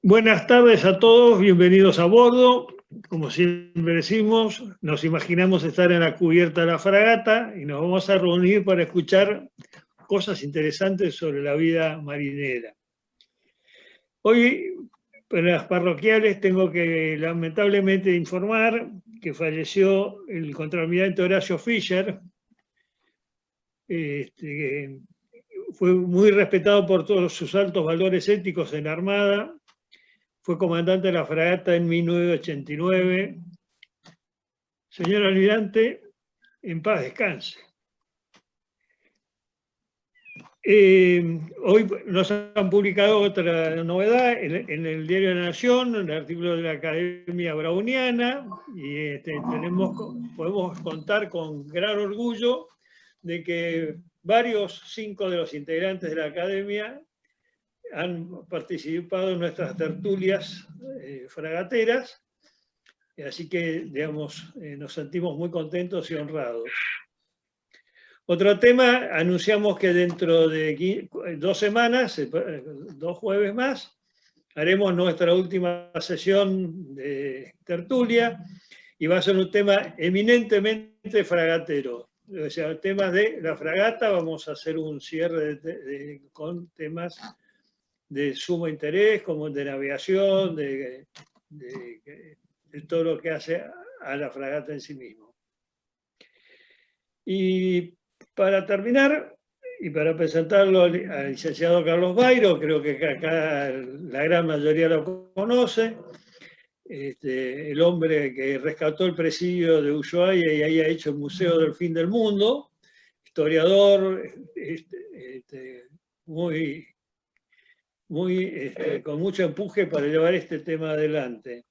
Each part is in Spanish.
Buenas tardes a todos, bienvenidos a bordo. Como siempre decimos, nos imaginamos estar en la cubierta de la fragata y nos vamos a reunir para escuchar cosas interesantes sobre la vida marinera. Hoy, para las parroquiales, tengo que lamentablemente informar que falleció el contraalmirante Horacio Fischer. Fue muy respetado por todos sus altos valores éticos en la Armada. Fue comandante de la fragata en 1989. Señor almirante, en paz descanse. Hoy nos han publicado otra novedad en el Diario de la Nación, en el artículo de la Academia Browniana, y podemos contar con gran orgullo de que 5 de los integrantes de la Academia han participado en nuestras tertulias fragateras, así que, digamos, nos sentimos muy contentos y honrados. Otro tema, anunciamos que dentro de 2 semanas, 2 jueves más, haremos nuestra última sesión de tertulia y va a ser un tema eminentemente fragatero. O sea, el tema de la fragata, vamos a hacer un cierre con temas de sumo interés, como de navegación, de todo lo que hace a la fragata en sí mismo. Y para terminar, y para presentarlo al licenciado Carlos Bairo, creo que acá la gran mayoría lo conoce, el hombre que rescató el presidio de Ushuaia y ahí ha hecho el Museo del Fin del Mundo, historiador con mucho empuje para llevar este tema adelante.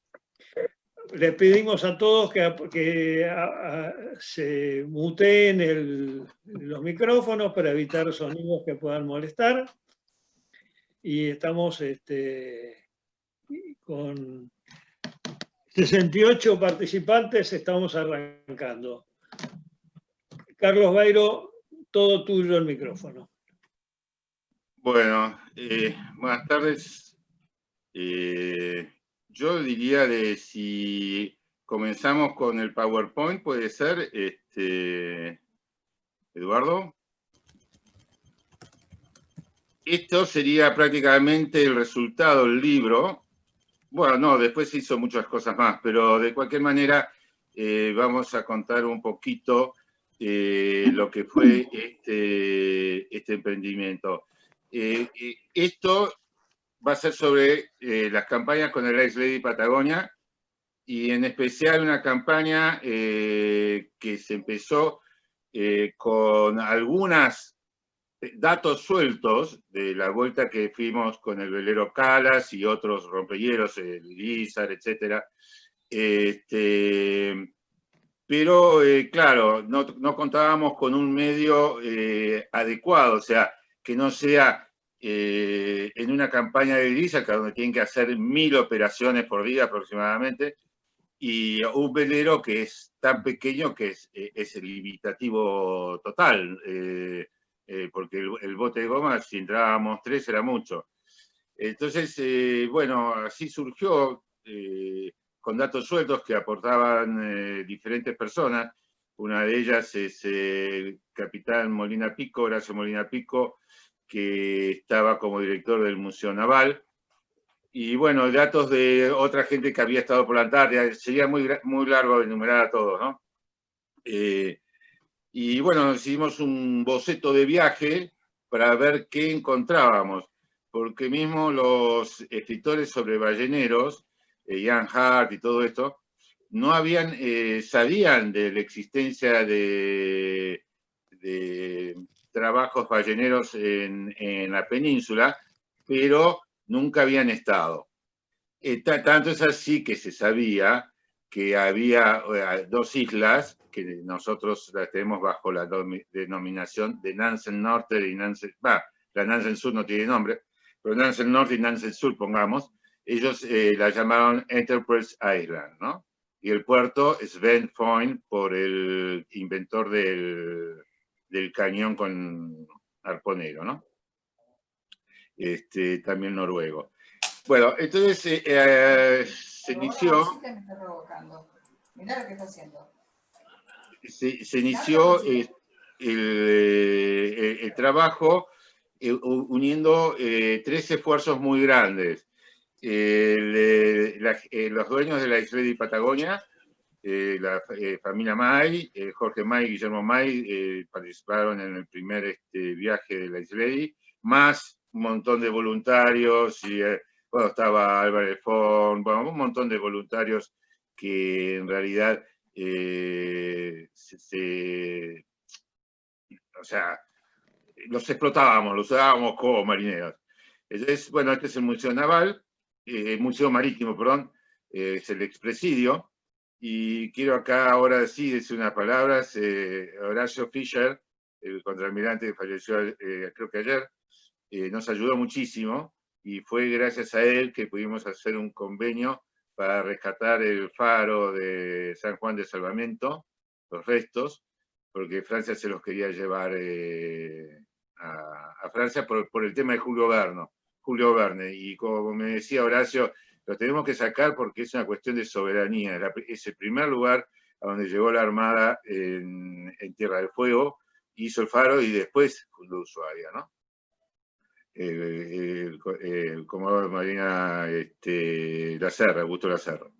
Les pedimos a todos que se muteen los micrófonos para evitar sonidos que puedan molestar. Y estamos con 68 participantes, estamos arrancando. Carlos Bairo, todo tuyo el micrófono. Bueno, buenas tardes. Yo diría de si comenzamos con el PowerPoint, puede ser, Eduardo. Esto sería prácticamente el resultado del libro. Bueno, no, después se hizo muchas cosas más, pero de cualquier manera vamos a contar un poquito lo que fue este emprendimiento. Esto va a ser sobre las campañas con el Ice Lady Patagonia y en especial una campaña que se empezó con algunos datos sueltos de la vuelta que fuimos con el velero Calas y otros rompehielos, el Lizard, etc. Pero claro, no contábamos con un medio adecuado, o sea, que no sea en una campaña de Lizard, donde tienen que hacer 1000 operaciones por día aproximadamente, y un velero que es tan pequeño que es el limitativo total, porque el bote de goma, si entrábamos 3, era mucho. Entonces, bueno, así surgió con datos sueltos que aportaban diferentes personas. Una de ellas es el capitán Molina Pico, Horacio Molina Pico, que estaba como director del Museo Naval. Y bueno, datos de otra gente que había estado por la Antártida. Sería muy largo enumerar a todos, ¿no? Y bueno, hicimos un boceto de viaje para ver qué encontrábamos, porque mismo los escritores sobre balleneros, Ian Hart y todo esto, no sabían de la existencia de trabajos balleneros en la península, pero nunca habían estado. Tanto es así que se sabía que había 2 islas que nosotros las tenemos bajo la denominación de Nansen Norte y Nansen... la Nansen Sur no tiene nombre, pero Nansen Norte y Nansen Sur, pongamos, ellos la llamaron Enterprise Island, ¿no? Y el puerto es Sven Foyn, por el inventor del cañón con arponero, ¿no? También noruego. Bueno, entonces se inició... Mirá lo que está haciendo. Se inició el trabajo uniendo tres esfuerzos muy grandes. Los dueños de la Isledi Patagonia, la familia May, Jorge May y Guillermo May participaron en el primer viaje de la Isledi, más un montón de voluntarios, y bueno, estaba Álvarez Forn, bueno, un montón de voluntarios que en realidad o sea, los explotábamos, los usábamos como marineros. Entonces, bueno, este es el Museo Naval, Museo Marítimo, perdón, es el expresidio, y quiero acá ahora decir unas palabras. Horacio Fischer, el contraalmirante que falleció creo que ayer, nos ayudó muchísimo, y fue gracias a él que pudimos hacer un convenio para rescatar el faro de San Juan de Salvamento, los restos, porque Francia se los quería llevar a Francia por el tema de Julio Verne. Y como me decía Horacio, lo tenemos que sacar porque es una cuestión de soberanía. Es el primer lugar a donde llegó la Armada en Tierra del Fuego, hizo el faro y después fundó Ushuaia, ¿no? El comodoro de Marina Lacerra, Augusto Lacerra.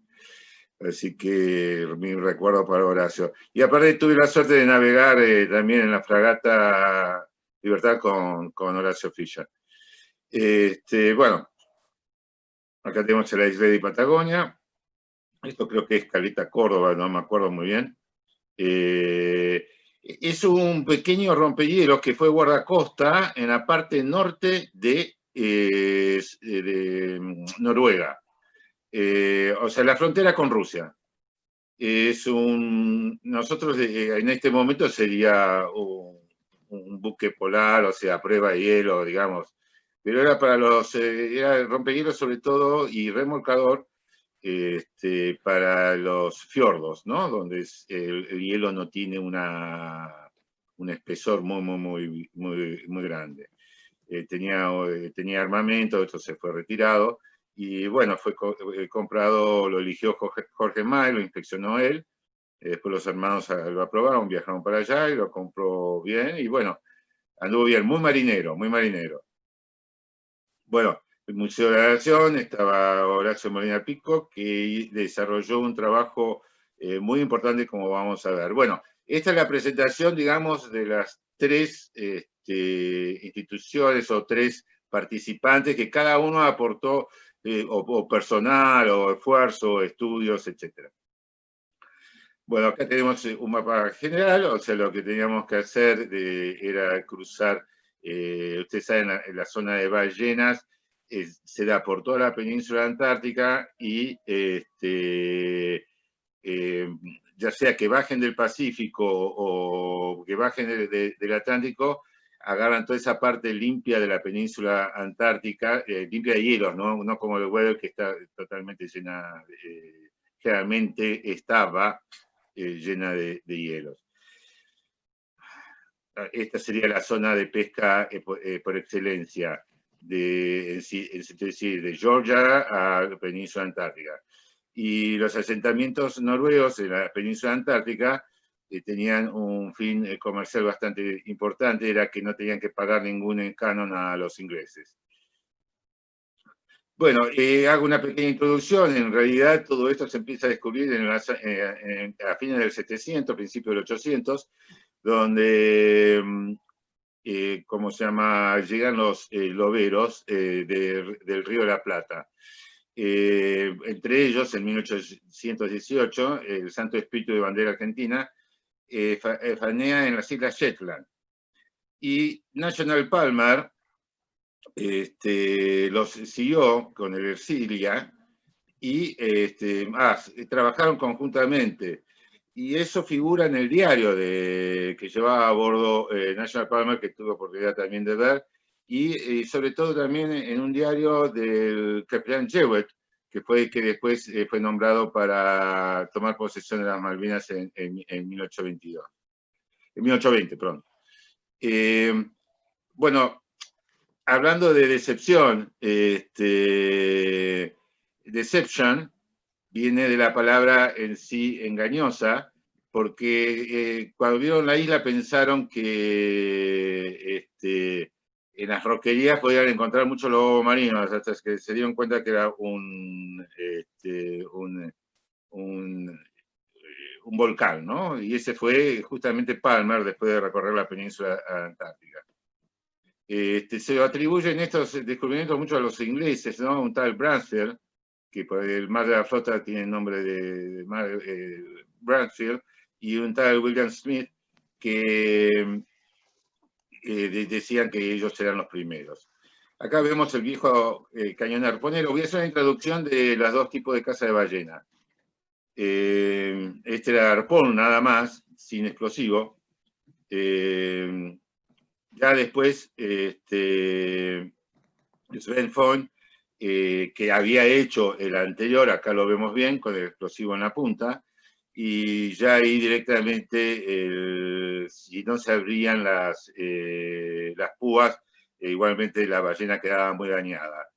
Así que mi recuerdo para Horacio. Y aparte tuve la suerte de navegar también en la fragata Libertad con Horacio Fischer. Bueno, acá tenemos la Isledi Patagonia. Esto creo que es Caleta Córdoba, no me acuerdo muy bien. Es un pequeño rompehielos que fue guardacosta en la parte norte de Noruega. O sea, la frontera con Rusia. Nosotros en este momento sería un buque polar, o sea, prueba de hielo, digamos. Pero era para era rompehielos sobre todo y remolcador para los fiordos, ¿no? Donde el hielo no tiene un espesor muy grande. Tenía armamento, esto se fue retirado, y bueno, fue comprado, lo eligió Jorge May, lo inspeccionó él, después los hermanos lo aprobaron, viajaron para allá y lo compró bien, y bueno, anduvo bien, muy marinero, muy marinero. Bueno, el Museo de la Nación estaba Horacio Molina Pico, que desarrolló un trabajo muy importante, como vamos a ver. Bueno, esta es la presentación, digamos, de las tres instituciones o tres participantes que cada uno aportó o personal, o esfuerzo, o estudios, etc. Bueno, acá tenemos un mapa general, o sea, lo que teníamos que hacer era cruzar, ustedes saben, la zona de ballenas se da por toda la península antártica y ya sea que bajen del Pacífico o que bajen del Atlántico, agarran toda esa parte limpia de la península antártica, limpia de hielos, no como el Weddell, que está totalmente llena, generalmente estaba llena de hielos. Esta sería la zona de pesca por excelencia, de Georgia a la península antártica. Y los asentamientos noruegos en la península antártica tenían un fin comercial bastante importante, era que no tenían que pagar ningún canon a los ingleses. Bueno, hago una pequeña introducción. En realidad todo esto se empieza a descubrir a fines del 700, principios del 800, donde, ¿cómo se llama?, llegan los loberos del Río de la Plata. Entre ellos, en 1818, el Santo Espíritu de Bandera Argentina fanea en las Islas Shetland. Y National Palmer los siguió con el Ercilia y trabajaron conjuntamente. Y eso figura en el diario que llevaba a bordo National Palmer, que tuve oportunidad también de ver, y sobre todo también en un diario del capitán Jewett, que después fue nombrado para tomar posesión de las Malvinas en 1820, perdón. Bueno, hablando de decepción, deception viene de la palabra en sí engañosa, porque cuando vieron la isla pensaron que en las roquerías podían encontrar muchos lobos marinos, hasta que se dieron cuenta que era un volcán, ¿no? Y ese fue justamente Palmer después de recorrer la península antártica. Se lo atribuyen estos descubrimientos mucho a los ingleses, ¿no? Un tal Bransfield, que por el mar de la flota tiene el nombre de Bransfield, y un tal William Smith, que decían que ellos eran los primeros. Acá vemos el viejo cañón arponero. Voy a hacer una introducción de los dos tipos de caza de ballena. Este era arpón nada más, sin explosivo. Ya después, Sven Foyn, que había hecho el anterior, acá lo vemos bien, con el explosivo en la punta, y ya ahí directamente, si no se abrían las púas, igualmente la ballena quedaba muy dañada.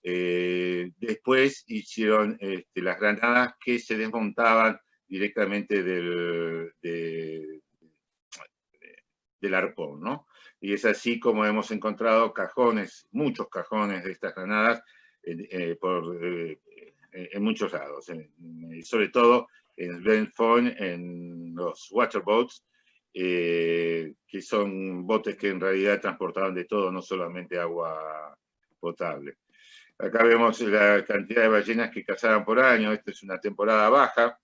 Después hicieron las granadas que se desmontaban directamente del arpón, ¿no? Y es así como hemos encontrado cajones, muchos cajones de estas granadas en muchos lados, sobre todo en Sven Foyn, en los waterboats, que son botes que en realidad transportaban de todo, no solamente agua potable. Acá vemos la cantidad de ballenas que cazaban por año. Esta es una temporada baja.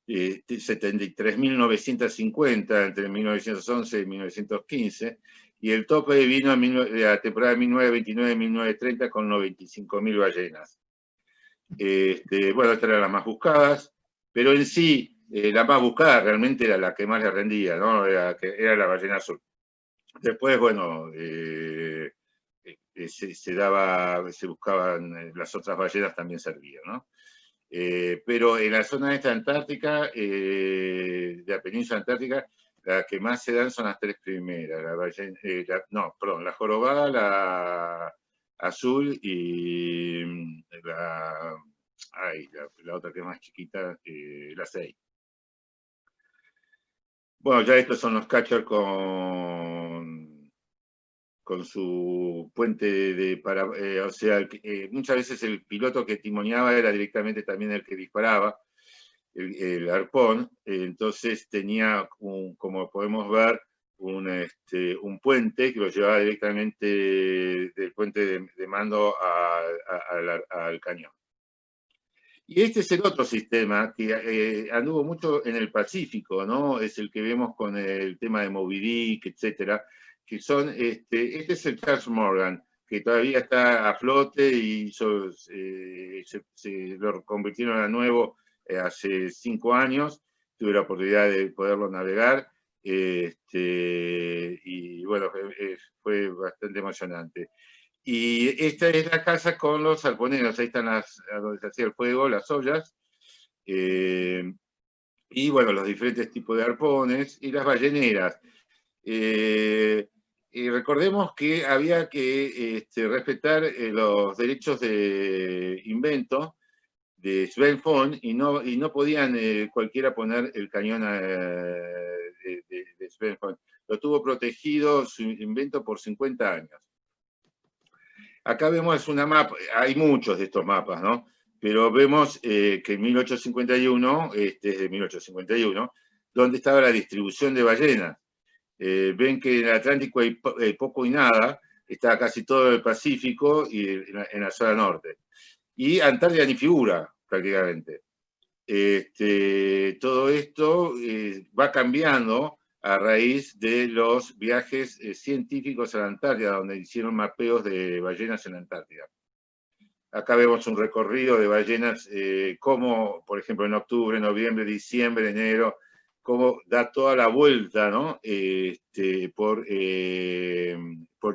73.950 entre 1911 y 1915, y el tope vino de la temporada de 1929-1930 con 95.000 ballenas. Bueno, estas eran las más buscadas, pero en sí, la más buscada realmente era la que más le rendía, ¿no? Era la ballena azul. Después, bueno, se buscaban las otras ballenas, también servían, ¿no? Pero en la zona esta antártica, de la península antártica, las que más se dan son las tres primeras. La jorobada, la azul y la otra que es más chiquita, la 6. Bueno, ya estos son los catchers con su puente o sea, muchas veces el piloto que timoneaba era directamente también el que disparaba el arpón, entonces tenía, como podemos ver, un puente que lo llevaba directamente del puente de mando al cañón. Y este es el otro sistema que anduvo mucho en el Pacífico, ¿no? Es el que vemos con el tema de Moby Dick, etcétera, que son, este es el Charles Morgan, que todavía está a flote y se lo convirtieron a nuevo hace 5 años. Tuve la oportunidad de poderlo navegar, y bueno, fue bastante emocionante. Y esta es la casa con los arponeros, ahí están donde se hacía el fuego, las ollas, y bueno, los diferentes tipos de arpones y las balleneras. Y recordemos que había que respetar los derechos de invento de Sven Foyn y no podían cualquiera poner el cañón de Sven Foyn. Lo tuvo protegido su invento por 50 años. Acá vemos una mapa, hay muchos de estos mapas, ¿no? Pero vemos que en 1851, este es de 1851, donde estaba la distribución de ballenas. Ven que en el Atlántico hay poco y nada, está casi todo el Pacífico y en la zona norte. Y Antártida ni figura, prácticamente. Todo esto va cambiando a raíz de los viajes científicos a la Antártida, donde hicieron mapeos de ballenas en la Antártida. Acá vemos un recorrido de ballenas, como, por ejemplo, en octubre, noviembre, diciembre, enero, cómo da toda la vuelta, ¿no? por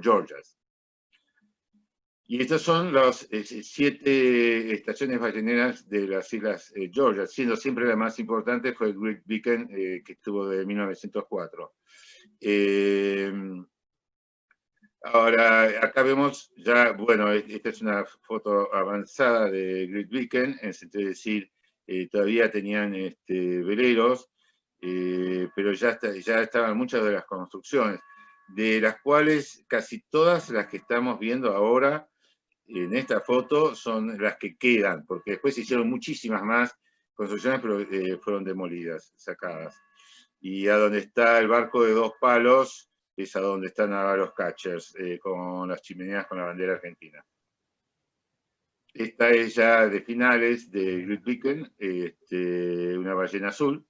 Georgias. Y estas son las 7 estaciones balleneras de las Islas Georgias, siendo siempre la más importante fue Great Beacon, que estuvo de 1904. Ahora, acá vemos ya, bueno, esta es una foto avanzada de Great Beacon, es decir, todavía tenían veleros, pero ya estaban muchas de las construcciones, de las cuales casi todas las que estamos viendo ahora en esta foto son las que quedan, porque después se hicieron muchísimas más construcciones, pero fueron demolidas, sacadas. Y a donde está el barco de 2 palos, es a donde están ahora los catchers, con las chimeneas con la bandera argentina. Esta es ya de finales de Great Beacon, una ballena azul.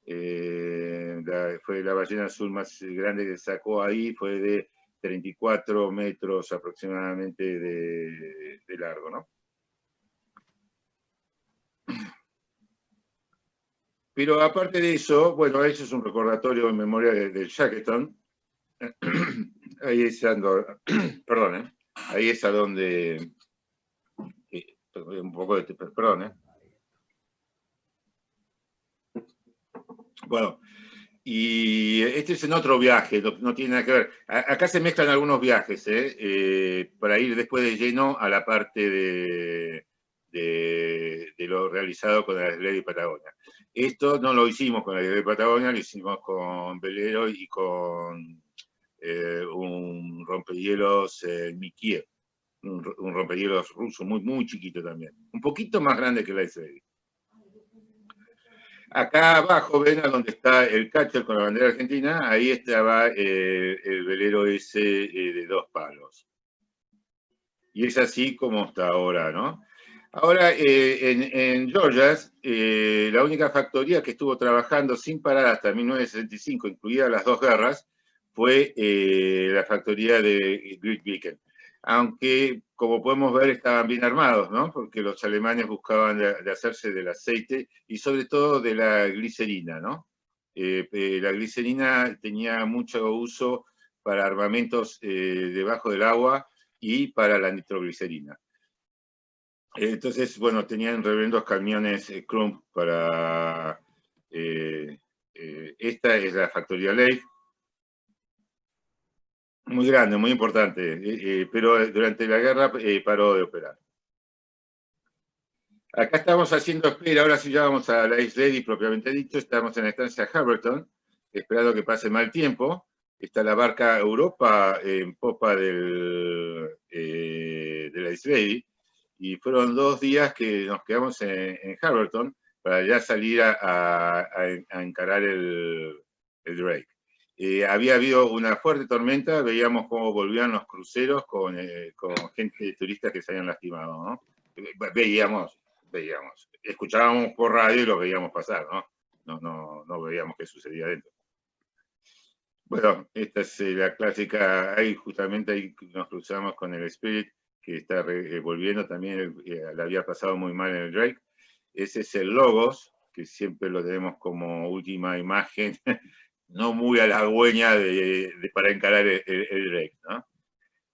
Fue la ballena azul más grande que sacó ahí, fue de 34 metros aproximadamente de largo, ¿no? Pero aparte de eso, bueno, eso es un recordatorio en memoria del Shackleton. Ahí es perdón, ahí es a donde, un poco de, perdón, Bueno, y este es en otro viaje, no tiene nada que ver. Acá se mezclan algunos viajes, para ir después de lleno a la parte de lo realizado con la Lady Patagonia. Esto no lo hicimos con la Lady Patagonia, lo hicimos con velero y con un rompehielos Mikiev, un rompehielos ruso muy, muy chiquito también. Un poquito más grande que la Ice Lady. Acá abajo ven a donde está el catcher con la bandera argentina, ahí estaba el velero ese de 2 palos. Y es así como está ahora, ¿no? Ahora, en Georgias, la única factoría que estuvo trabajando sin parar hasta 1965, incluidas las 2 guerras, fue la factoría de Great Beacon. Aunque, como podemos ver, estaban bien armados, ¿no? Porque los alemanes buscaban de hacerse del aceite y sobre todo de la glicerina, ¿no? La glicerina tenía mucho uso para armamentos debajo del agua y para la nitroglicerina. Entonces, bueno, tenían reverendos camiones Crump para... esta es la factoría Leigh. Muy grande, muy importante, pero durante la guerra paró de operar. Acá estamos haciendo espera, ahora sí ya vamos a la Ice Lady propiamente dicho, estamos en la estancia Harberton, esperando que pase mal tiempo. Está la barca Europa en popa de la Ice Lady, y fueron 2 días que nos quedamos en Harberton para ya salir a encarar el Drake. Había habido una fuerte tormenta, veíamos cómo volvían los cruceros con gente turista que se habían lastimado, ¿no? Veíamos, escuchábamos por radio y lo veíamos pasar, ¿no? No veíamos qué sucedía dentro. Bueno, esta es la clásica, ahí justamente ahí nos cruzamos con el Spirit, que está volviendo también, le había pasado muy mal en el Drake. Ese es el Logos, que siempre lo tenemos como última imagen, no muy halagüeña para encarar el Drake, ¿no?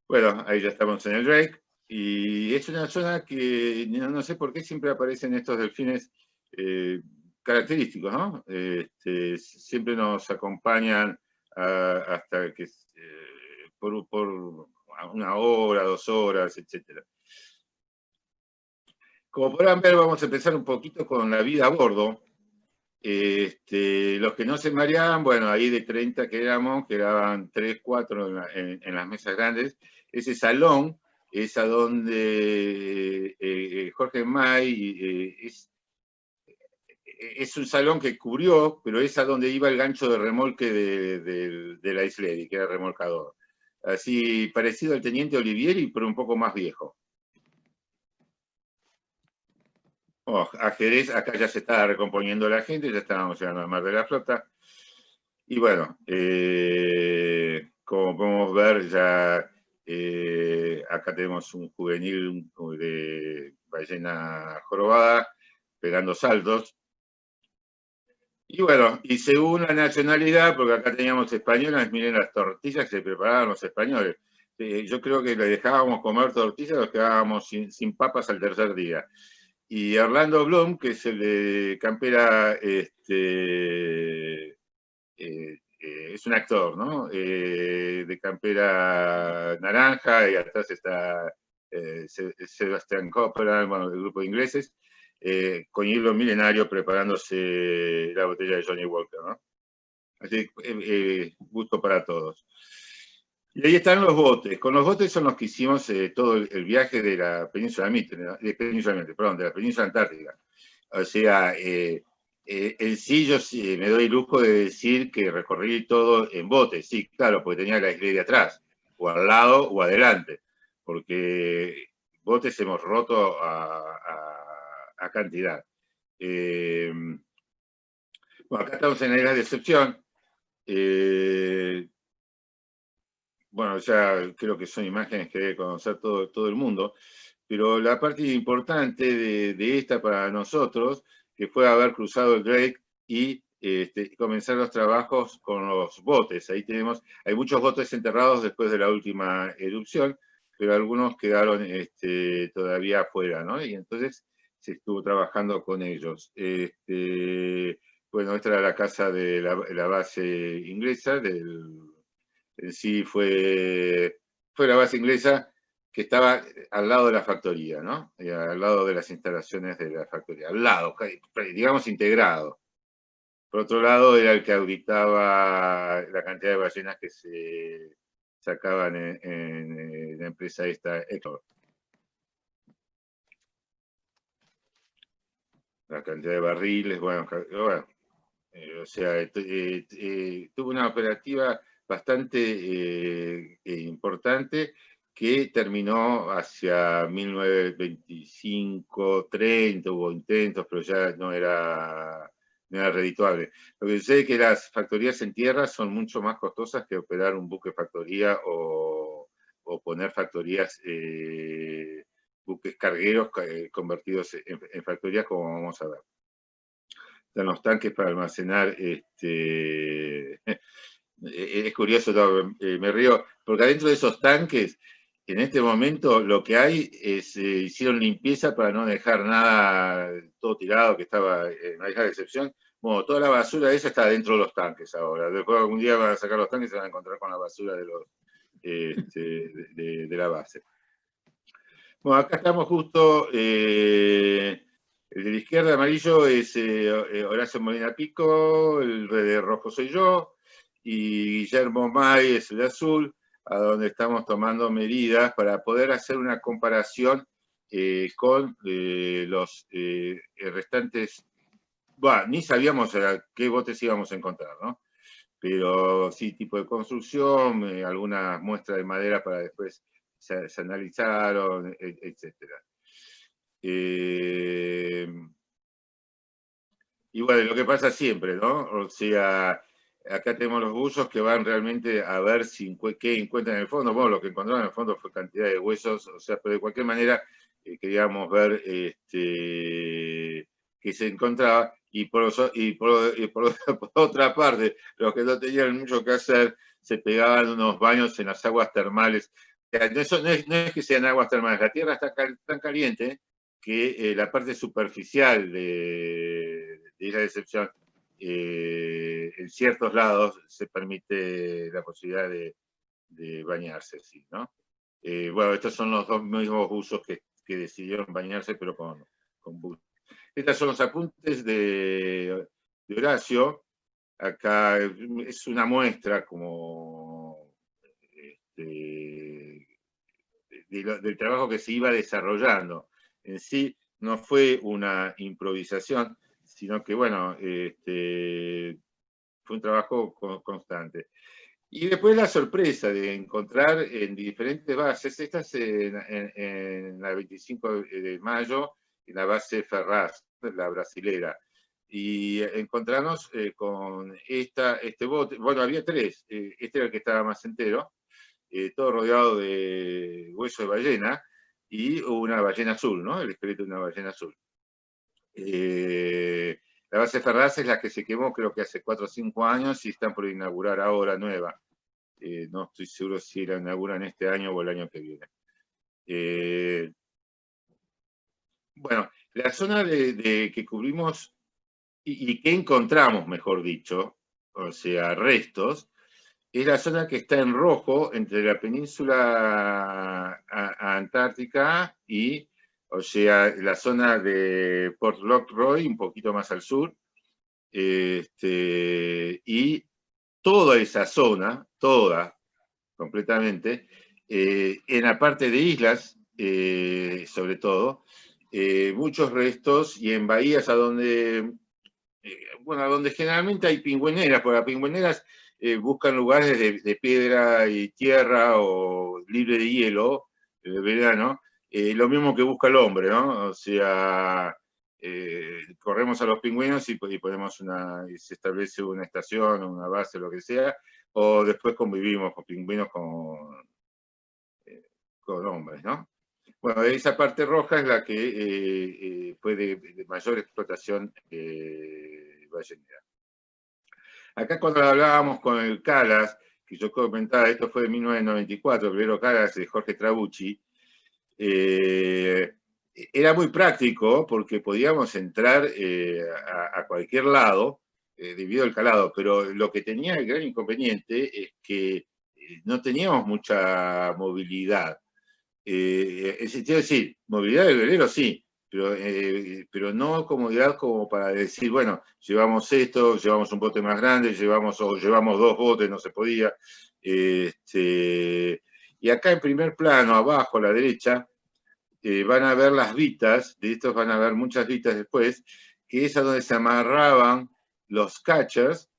Bueno, ahí ya estamos en el Drake, y es una zona que no sé por qué siempre aparecen estos delfines característicos, ¿no? Siempre nos acompañan hasta que por 1 hora, 2 horas, etc. Como podrán ver, vamos a empezar un poquito con la vida a bordo. Los que no se mareaban, bueno, ahí de 30 quedaban 3, 4 en las mesas grandes. Ese salón es a donde Jorge May es un salón que cubrió, pero es a donde iba el gancho de remolque de la Ice Lady, que era remolcador. Así, parecido al Teniente Olivieri, pero un poco más viejo. Ajedrez, acá ya se estaba recomponiendo la gente, ya estábamos llegando al Mar de la Flota. Y bueno, como podemos ver, ya acá tenemos un juvenil de ballena jorobada, pegando saltos. Y bueno, y según la nacionalidad, porque acá teníamos españolas, miren las tortillas que se preparaban los españoles. Yo creo que le dejábamos comer tortillas, los quedábamos sin papas al tercer día. Y Orlando Bloom, que es el de campera es un actor, ¿no? De campera naranja, y atrás está Sebastian Copeland, bueno, del grupo de ingleses, con hilo milenario preparándose la botella de Johnny Walker, ¿no? Así que, gusto para todos. Y ahí están los botes. Con los botes son los que hicimos todo el viaje de la península Mitre, de la península Antártica. O sea, en sí yo me doy lujo de decir que recorrí todo en bote. Sí, claro, porque tenía la isla de atrás, o al lado o adelante, porque botes hemos roto a cantidad. Bueno, acá estamos en la isla de Decepción. Bueno, ya creo que son imágenes que debe conocer todo el mundo, pero la parte importante de esta para nosotros, que fue haber cruzado el Drake y comenzar los trabajos con los botes. Ahí tenemos, hay muchos botes enterrados después de la última erupción, pero algunos quedaron todavía afuera, ¿no? Y entonces se estuvo trabajando con ellos. Bueno, esta era la casa de la base inglesa, en sí fue la base inglesa que estaba al lado de la factoría, ¿no? Al lado de las instalaciones de la factoría, al lado, digamos integrado. Por otro lado, era el que auditaba la cantidad de ballenas que se sacaban en la empresa esta, Eco. La cantidad de barriles, bueno, o sea, tuvo una operativa bastante importante que terminó hacia 1925-30, hubo intentos, pero ya no era redituable. Lo que sucede es que las factorías en tierra son mucho más costosas que operar un buque factoría o poner factorías, buques cargueros convertidos en factorías, como vamos a ver. Están los tanques para almacenar, es curioso, me río, porque adentro de esos tanques, en este momento lo que hay es, hicieron limpieza para no dejar nada todo tirado, que estaba en una isla de excepción. Bueno, toda la basura esa está dentro de los tanques ahora. Después algún día van a sacar los tanques y se van a encontrar con la basura de la base. Bueno, acá estamos justo, el de la izquierda amarillo es Horacio Molina Pico, el de rojo soy yo, y Guillermo May es el de azul, a donde estamos tomando medidas para poder hacer una comparación con los restantes. Bueno, ni sabíamos a qué botes íbamos a encontrar, ¿no? Pero sí, tipo de construcción, algunas muestras de madera para después se analizaron, etc. Y bueno, lo que pasa siempre, ¿no? O sea, acá tenemos los buzos que van realmente a ver qué encuentran en el fondo. Bueno, lo que encontraron en el fondo fue cantidad de huesos, o sea, pero de cualquier manera queríamos ver qué se encontraba. Y por otra parte, los que no tenían mucho que hacer, se pegaban unos baños en las aguas termales. Eso no es que sean aguas termales, la tierra está tan caliente que la parte superficial de Isla de Decepción, en ciertos lados se permite la posibilidad de bañarse, ¿sí? ¿No? Bueno, estos son los dos mismos buzos que decidieron bañarse, pero con buzos. Estos son los apuntes de Horacio. Acá es una muestra como del trabajo que se iba desarrollando. En sí no fue una improvisación, sino que, bueno, fue un trabajo constante. Y después la sorpresa de encontrar en diferentes bases, esta es en la 25 de mayo, en la base Ferraz, la brasilera, y encontrarnos con este bote. Bueno, había tres, este era el que estaba más entero, todo rodeado de hueso de ballena, y una ballena azul, ¿no? El esqueleto de una ballena azul. La base Ferraz es la que se quemó creo que hace 4 o 5 años y están por inaugurar ahora nueva. No estoy seguro si la inauguran este año o el año que viene. Bueno, la zona que cubrimos y que encontramos, mejor dicho, o sea, restos, es la zona que está en rojo entre la península antártica y, o sea, la zona de Port Lockroy, un poquito más al sur, y toda esa zona, toda, completamente, en la parte de islas, sobre todo, muchos restos, y en bahías a donde, bueno, a donde generalmente hay pingüineras, porque las pingüineras buscan lugares de piedra y tierra o libre de hielo, de verano, lo mismo que busca el hombre, ¿no? O sea, corremos a los pingüinos y ponemos y se establece una estación, una base, lo que sea, o después convivimos con pingüinos con hombres, ¿no? Bueno, esa parte roja es la que fue de mayor explotación ballenera. Acá cuando hablábamos con el Calas, que yo comentaba, esto fue de 1994, el primero Calas de Jorge Trabucci, era muy práctico porque podíamos entrar a cualquier lado debido al calado, pero lo que tenía el gran inconveniente es que no teníamos mucha movilidad. Quiero decir, movilidad del velero sí, pero no comodidad como para decir, bueno, llevamos esto, llevamos un bote más grande, llevamos dos botes, no se podía. Y acá en primer plano, abajo a la derecha, van a ver las vitas, de estos van a ver muchas vitas después, que es a donde se amarraban los catchers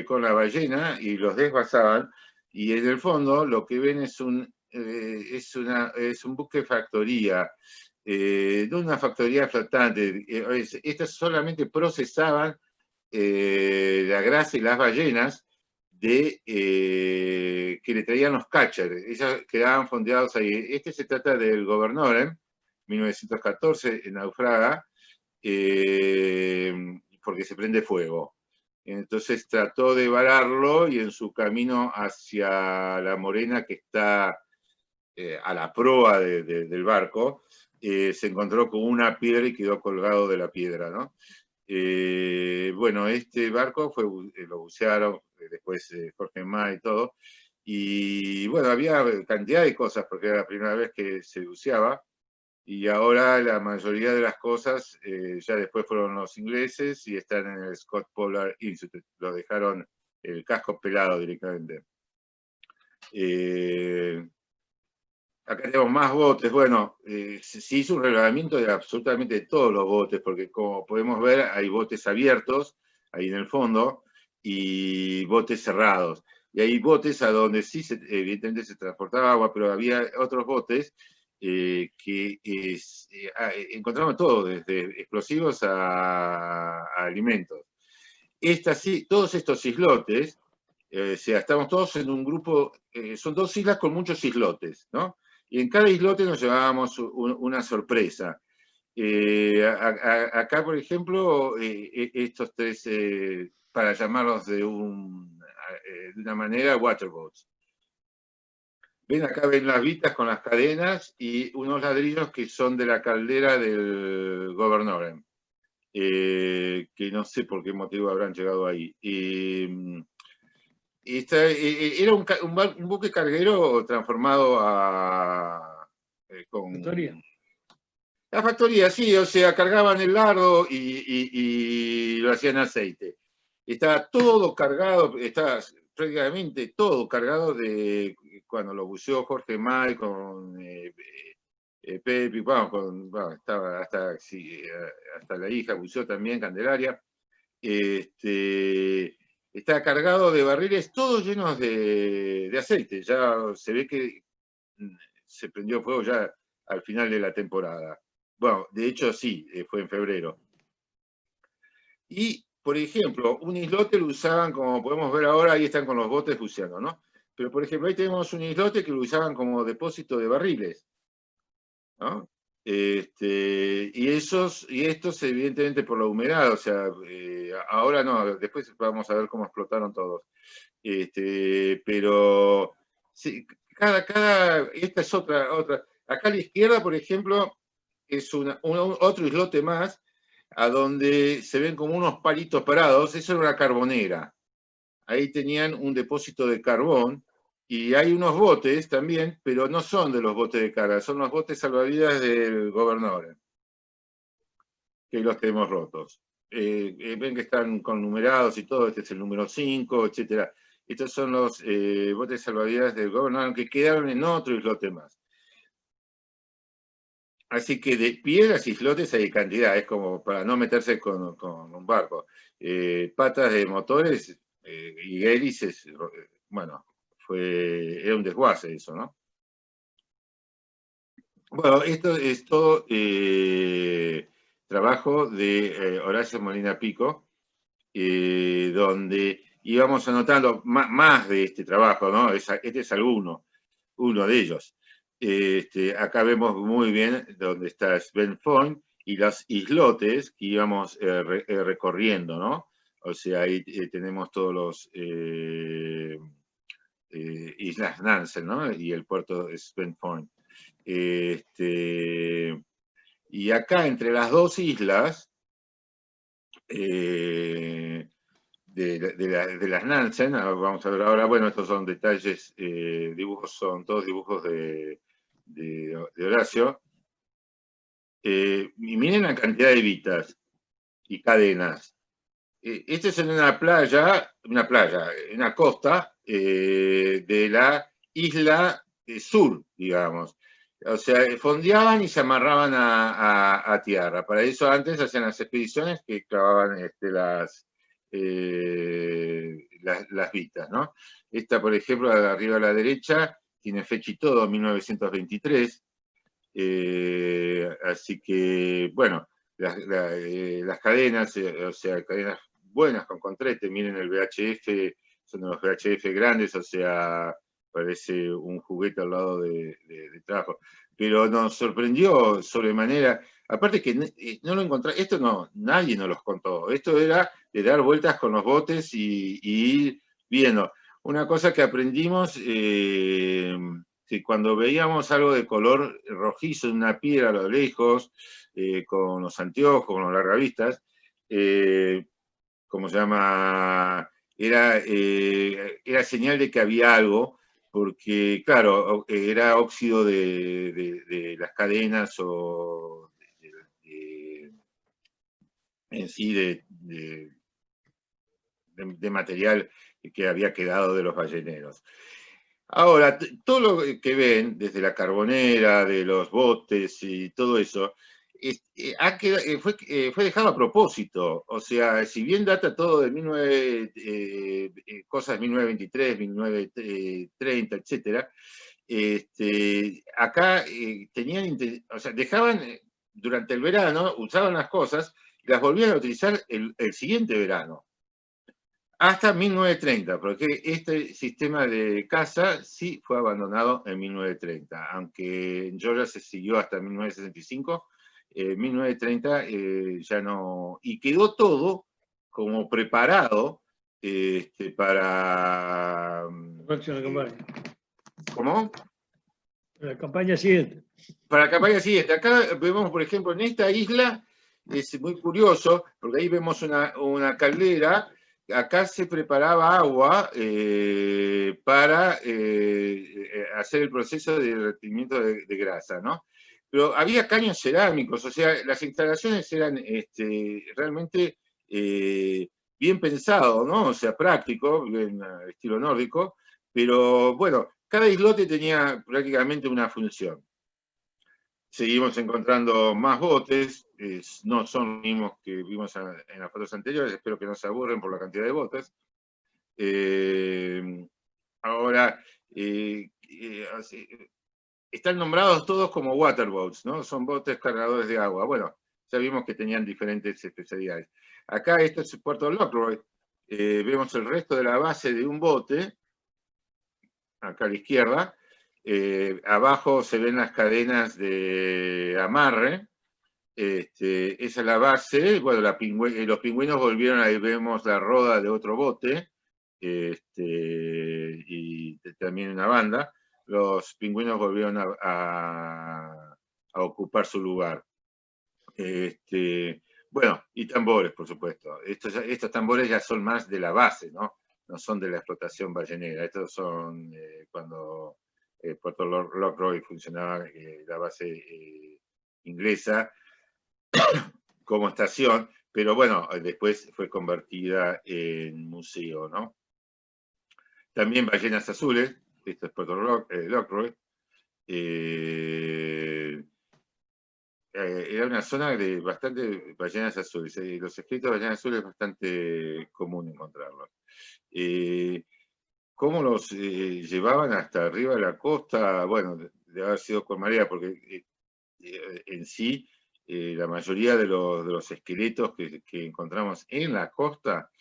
con la ballena y los desvasaban, y en el fondo lo que ven es un buque factoría, no una factoría flotante. Estas solamente procesaban la grasa y las ballenas que le traían los catchers. Ellos quedaban fondeados ahí. Se trata del Gouverneur, 1914, en naufraga, porque se prende fuego. Entonces trató de vararlo y en su camino hacia la morena que está a la proa del barco, se encontró con una piedra y quedó colgado de la piedra, ¿no? Bueno, este barco lo bucearon, después Jorge May y todo, y bueno, había cantidad de cosas porque era la primera vez que se buceaba, y ahora la mayoría de las cosas ya después fueron los ingleses y están en el Scott Polar Institute, lo dejaron el casco pelado directamente. Acá tenemos más botes. Bueno, se hizo un reglamento de absolutamente todos los botes, porque como podemos ver, hay botes abiertos ahí en el fondo y botes cerrados. Y hay botes a donde sí, evidentemente, se transportaba agua, pero había otros botes que encontramos todo, desde explosivos a alimentos. Todos estos islotes, o sea, estamos todos en un grupo, son dos islas con muchos islotes, ¿no? Y en cada islote nos llevábamos una sorpresa. Acá, por ejemplo, estos tres, para llamarlos de una manera, waterboats. Ven las vitas con las cadenas y unos ladrillos que son de la caldera del Gouverneur, que no sé por qué motivo habrán llegado ahí. Era un buque carguero transformado con... Factoría. La factoría, sí, o sea, cargaban el lardo y lo hacían aceite. Estaba todo cargado, estaba prácticamente todo cargado de cuando lo buceó Jorge May con Pepe, estaba hasta la hija buceó también, Candelaria. Está cargado de barriles todos llenos de aceite. Ya se ve que se prendió fuego ya al final de la temporada. Bueno, de hecho sí, fue en febrero. Y, por ejemplo, un islote lo usaban, como podemos ver ahora, ahí están con los botes buceando, ¿no? Pero, por ejemplo, ahí tenemos un islote que lo usaban como depósito de barriles, ¿no? Y estos evidentemente por la humedad, o sea, ahora no, después vamos a ver cómo explotaron todos. Pero sí, esta es otra. Acá a la izquierda, por ejemplo, es otro islote más, a donde se ven como unos palitos parados. Eso era una carbonera. ahí tenían un depósito de carbón, y hay unos botes también, pero no son de los botes de carga, son los botes salvavidas del gobernador, que los tenemos rotos. Ven que están con numerados y todo, este es el número 5, etc. Estos son los botes salvavidas del gobernador que quedaron en otro islote más. Así que de piedras y islotes hay cantidad, es como para no meterse con un barco. Patas de motores y hélices, bueno, era un desguace eso, ¿no? Bueno, esto es todo trabajo de Horacio Molina Pico, donde íbamos anotando más de este trabajo, ¿no? Este es uno de ellos. Acá vemos muy bien dónde está Sven Foyn y los islotes que íbamos recorriendo, ¿no? O sea, ahí tenemos todos los Islas Nansen, ¿no? Y el puerto de Sven Foyn. Y acá entre las dos islas de las Nansen, vamos a ver ahora, bueno, estos son detalles, dibujos, son todos dibujos de Horacio. Y miren la cantidad de vitas y cadenas. Este es en una costa de la isla sur, digamos. O sea, fondeaban y se amarraban a tierra. Para eso antes hacían las expediciones que clavaban las vitas, ¿no? Esta, por ejemplo, de arriba a la derecha, tiene fecha y todo, 1923. Así que, bueno, las cadenas, o sea, cadenas buenas con contrete, miren el VHF, son de los VHF grandes, o sea, parece un juguete al lado de trabajo. Pero nos sorprendió sobremanera, aparte que no lo encontré, esto no, nadie nos los contó, esto era de dar vueltas con los botes y ir viendo. Una cosa que aprendimos, que cuando veíamos algo de color rojizo en una piedra a lo lejos, con los anteojos, con los largavistas, ¿cómo se llama? Era señal de que había algo, porque, claro, era óxido de las cadenas o en sí de material que había quedado de los balleneros. Ahora, todo lo que ven, desde la carbonera, de los botes y todo eso, fue dejado a propósito. O sea, si bien data todo de cosas 1923, 1930, etc., acá tenían, o sea, dejaban durante el verano, usaban las cosas y las volvían a utilizar el siguiente verano. Hasta 1930, porque este sistema de caza sí fue abandonado en 1930, aunque en Georgia se siguió hasta 1965, 1930 ya no, y quedó todo como preparado para... La próxima campaña. ¿Cómo? La campaña siguiente. Para la campaña siguiente. Acá vemos, por ejemplo, en esta isla, es muy curioso, porque ahí vemos una caldera. Acá se preparaba agua para hacer el proceso de derretimiento de grasa, ¿no? Pero había caños cerámicos, o sea, las instalaciones eran realmente bien pensado, ¿no? O sea, práctico, en estilo nórdico, pero bueno, cada islote tenía prácticamente una función. Seguimos encontrando más botes, no son los mismos que vimos en las fotos anteriores, espero que no se aburren por la cantidad de botes. Ahora, están nombrados todos como waterboats, ¿no? Son botes cargadores de agua. Bueno, ya vimos que tenían diferentes especialidades. Acá, esto es Puerto Lockroy. Vemos el resto de la base de un bote, acá a la izquierda. Abajo se ven las cadenas de amarre. Esa es la base. Bueno, los pingüinos volvieron, ahí vemos la roda de otro bote, y también una banda. Los pingüinos volvieron a ocupar su lugar. Bueno, y tambores, por supuesto. Estos tambores ya son más de la base, ¿no? no son de la explotación ballenera. Estos son cuando Puerto Lockroy funcionaba la base inglesa como estación, pero bueno, después fue convertida en museo, ¿no? También ballenas azules, esto es Puerto Lockroy. Era una zona de bastante ballenas azules. Los escritos de ballenas azules es bastante común encontrarlos. ¿Cómo los llevaban hasta arriba de la costa? Bueno, debe haber sido con marea, porque en sí la mayoría de los esqueletos que encontramos en la costa,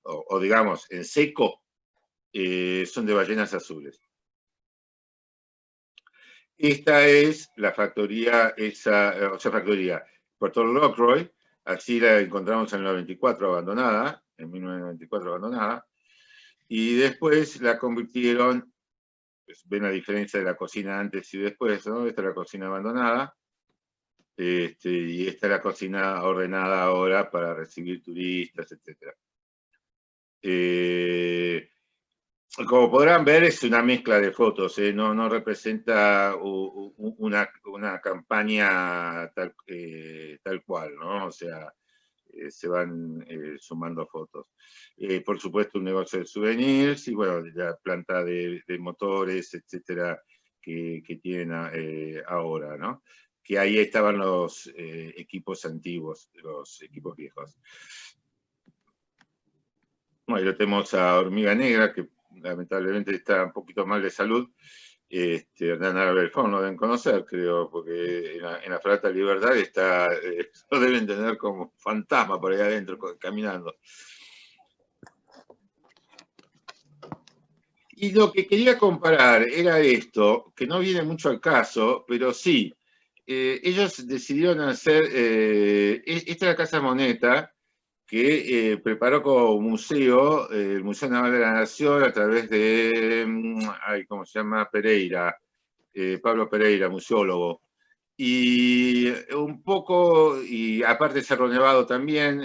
o digamos en seco, son de ballenas azules. Esta es la factoría, factoría Puerto Lockroy, así la encontramos en el 94 abandonada, en 1994 abandonada, y después la convirtieron, pues, ven la diferencia de la cocina antes y después, ¿no? Esta es la cocina abandonada, y esta es la cocina ordenada ahora para recibir turistas, etc. Como podrán ver, es una mezcla de fotos, no representa una campaña tal cual, ¿no? O sea, se van sumando fotos. Por supuesto, un negocio de souvenirs y, bueno, la planta de motores, etcétera, que tienen ahora, ¿no? Que ahí estaban los equipos antiguos, los equipos viejos. Bueno, ahí lo tenemos a Hormiga Negra, que lamentablemente está un poquito mal de salud. Hernán Belfón lo deben conocer, creo, porque en la Fragata Libertad está, lo deben tener como fantasma por ahí adentro, caminando. Y lo que quería comparar era esto, que no viene mucho al caso, pero sí, ellos decidieron hacer, esta es la Casa Moneta, que preparó como museo el Museo Naval de la Nación a través de, ¿cómo se llama? Pereira, Pablo Pereira, museólogo. Y un poco, y aparte Cerro Nevado también,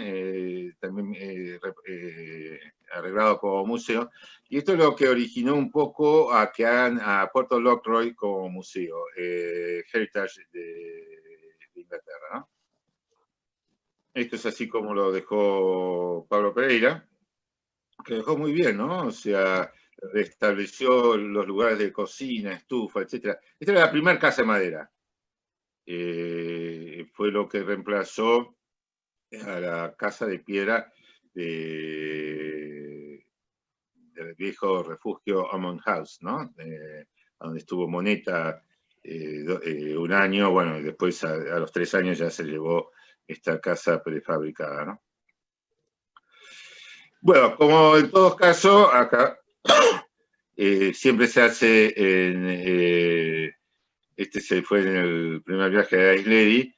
arreglado como museo. Y esto es lo que originó un poco a que hagan a Puerto Lockroy como museo, Heritage de Inglaterra, ¿no? Esto es así como lo dejó Pablo Pereira, que dejó muy bien, ¿no? O sea, restableció los lugares de cocina, estufa, etc. Esta era la primera casa de madera. Fue lo que reemplazó a la casa de piedra del viejo refugio Ormond House, ¿no? Donde estuvo Moneta un año, bueno, y después a los 3 años ya se llevó esta casa prefabricada, ¿no? Bueno, como en todos casos, acá siempre se hace este se fue en el primer viaje de Aisledi,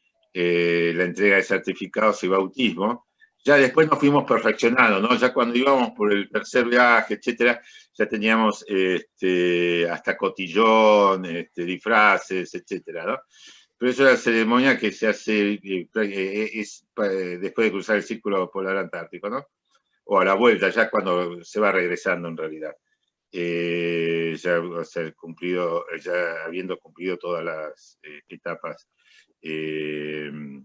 la entrega de certificados y bautismo. Ya después nos fuimos perfeccionando, ¿no? Ya cuando íbamos por el tercer viaje, etcétera, ya teníamos hasta cotillón, disfraces, etcétera, ¿no? Pero eso es la ceremonia que se hace después de cruzar el círculo polar antártico, ¿no? O a la vuelta, ya cuando se va regresando en realidad. Ya, o sea, ya habiendo cumplido todas las etapas de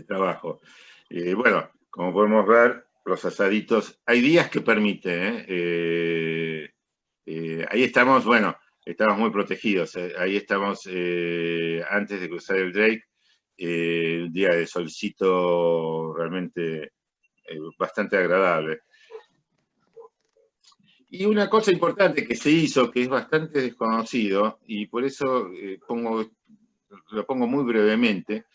trabajo. Bueno, como podemos ver, los asaditos, hay días que permiten, ahí estamos, bueno, estamos muy protegidos, ahí estamos antes de cruzar el Drake, un día de solcito realmente bastante agradable. Y una cosa importante que se hizo, que es bastante desconocido, y por eso lo pongo muy brevemente,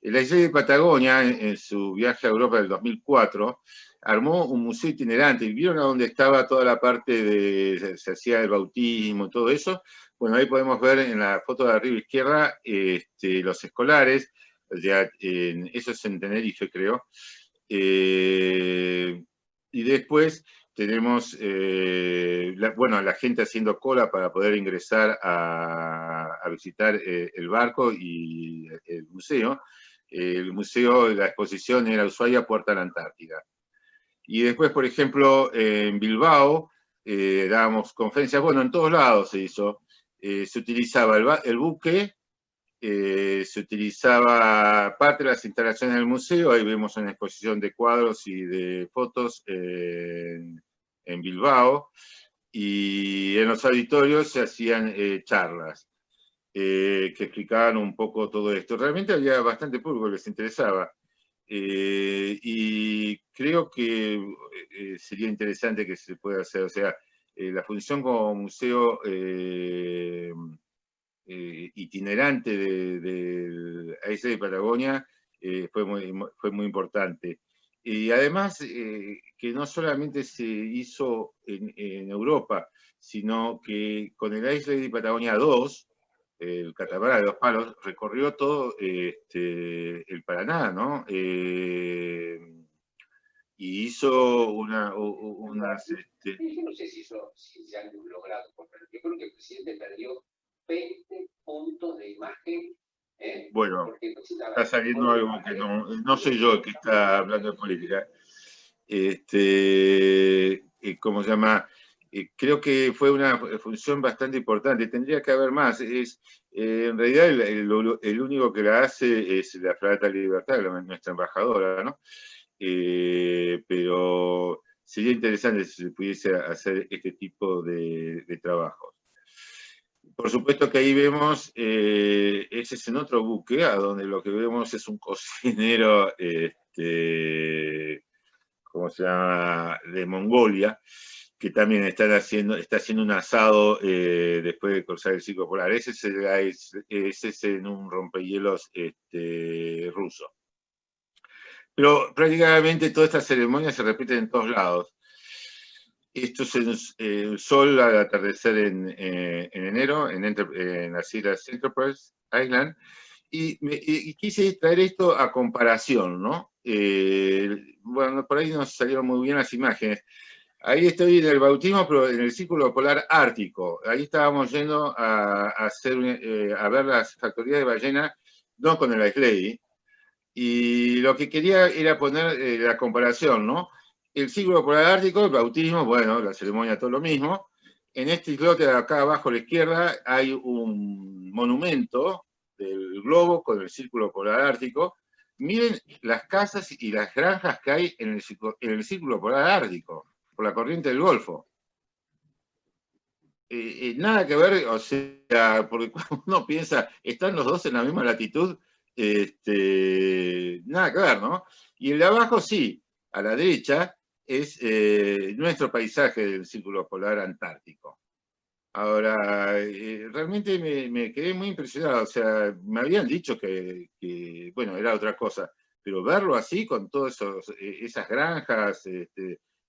la Isla de Patagonia, en su viaje a Europa del 2004, armó un museo itinerante. ¿Vieron a dónde estaba toda la parte de, se hacía el bautismo y todo eso? Bueno, ahí podemos ver en la foto de arriba izquierda los escolares, ya, eso es en Tenerife, creo. Y después tenemos, la gente haciendo cola para poder ingresar a visitar el barco y el museo. El museo, la exposición era Ushuaia, Puerta a la Antártida. Y después, por ejemplo, en Bilbao, dábamos conferencias, bueno, en todos lados se hizo. Se utilizaba el buque, se utilizaba parte de las instalaciones del museo, ahí vemos una exposición de cuadros y de fotos en Bilbao, y en los auditorios se hacían charlas que explicaban un poco todo esto. Realmente había bastante público que les interesaba. Y creo que sería interesante que se pueda hacer, o sea, la función como museo itinerante del AIS de Patagonia fue muy importante. Y además, que no solamente se hizo en Europa, sino que con el Ice Lady Patagonia 2, el catamarán de 2 palos, recorrió todo el Paraná, ¿no? Y hizo unas... Yo no sé si se han logrado, pero yo creo que el presidente perdió 20 puntos de imagen. Bueno, está saliendo algo que no soy yo el que está hablando de política. ¿Cómo se llama? Creo que fue una función bastante importante. Tendría que haber más. En realidad, el único que la hace es la Fragata Libertad, nuestra embajadora, ¿no? Pero sería interesante si se pudiese hacer este tipo de trabajos. Por supuesto que ahí vemos, ese es en otro buque, a donde lo que vemos es un cocinero, ¿cómo se llama?, de Mongolia, que también está haciendo un asado después de cruzar el Círculo Polar. Ese es en un rompehielos ruso. Pero prácticamente todas estas ceremonias se repiten en todos lados. Esto es el sol al atardecer en enero en las islas Enterprise Island. Y quise traer esto a comparación, ¿no? Bueno, por ahí nos salieron muy bien las imágenes. Ahí estoy en el bautismo, pero en el Círculo Polar Ártico. Ahí estábamos yendo a ver las factorías de ballena, no con el Ice Lady. Y lo que quería era poner la comparación, ¿no? El Círculo Polar Ártico, el bautismo, bueno, la ceremonia, todo lo mismo. En este islote de acá abajo a la izquierda hay un monumento del globo con el Círculo Polar Ártico. Miren las casas y las granjas que hay en el Círculo Polar Ártico, por la corriente del Golfo. Nada que ver, o sea, porque cuando uno piensa, están los dos en la misma latitud, nada que ver, ¿no? Y el de abajo sí, a la derecha, es nuestro paisaje del Círculo Polar Antártico. Ahora, realmente me quedé muy impresionado, o sea, me habían dicho que bueno, era otra cosa, pero verlo así, con todas esas granjas,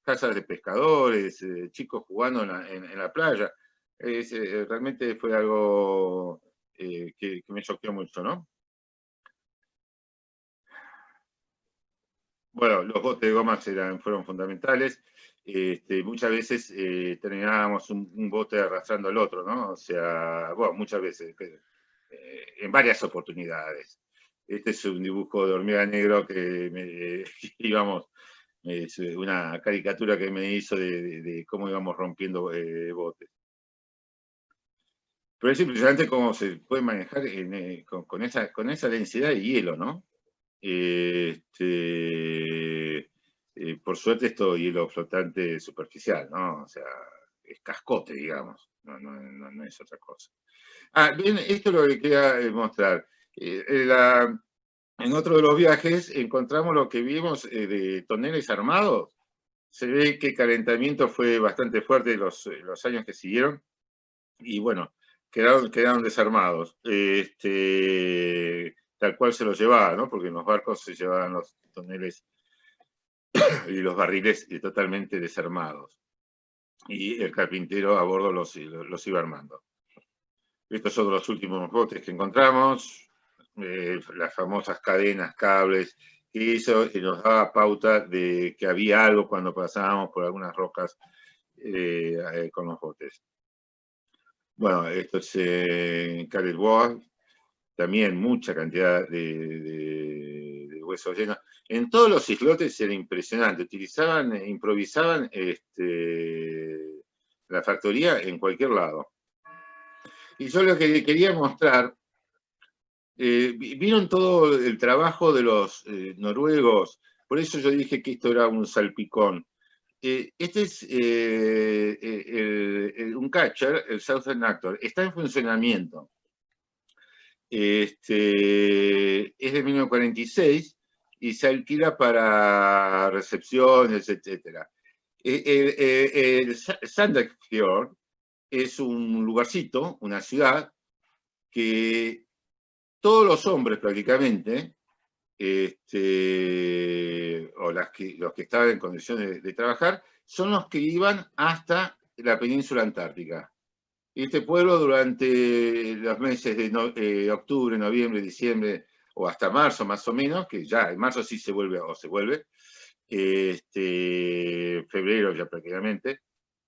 casas de pescadores, chicos jugando en la playa, realmente fue algo que me choqueó mucho, ¿no? Bueno, los botes de gomas fueron fundamentales. Muchas veces terminábamos un bote arrastrando al otro, ¿no? O sea, bueno, muchas veces, en varias oportunidades. Este es un dibujo de hormiga negro que íbamos, es una caricatura que me hizo de cómo íbamos rompiendo botes. Pero es impresionante cómo se puede manejar con esa densidad de hielo, ¿no? Por suerte es todo hielo flotante superficial, ¿no? O sea, es cascote, digamos, no es otra cosa. Bien, esto es lo que quería mostrar. En otro de los viajes encontramos lo que vimos de toneles armados. Se ve que el calentamiento fue bastante fuerte los años que siguieron y bueno, quedaron desarmados. Tal cual se los llevaba, ¿no? Porque en los barcos se llevaban los toneles y los barriles totalmente desarmados. Y el carpintero a bordo los iba armando. Estos son los últimos botes que encontramos, las famosas cadenas, cables, y eso nos daba pauta de que había algo cuando pasábamos por algunas rocas con los botes. Bueno, esto es Calais Bois, también mucha cantidad de huesos llenos. En todos los islotes era impresionante, improvisaban la factoría en cualquier lado. Y yo lo que quería mostrar, vieron todo el trabajo de los noruegos, por eso yo dije que esto era un salpicón. Este es un catcher, el Southern Actor, está en funcionamiento. Es de 1946 y se alquila para recepciones, etc. El Sandefjord es un lugarcito, una ciudad, que todos los hombres prácticamente, o los que estaban en condiciones de trabajar, son los que iban hasta la península antártica. Este pueblo durante los meses de octubre, noviembre, diciembre, o hasta marzo más o menos, que ya en marzo sí se vuelve, febrero ya prácticamente,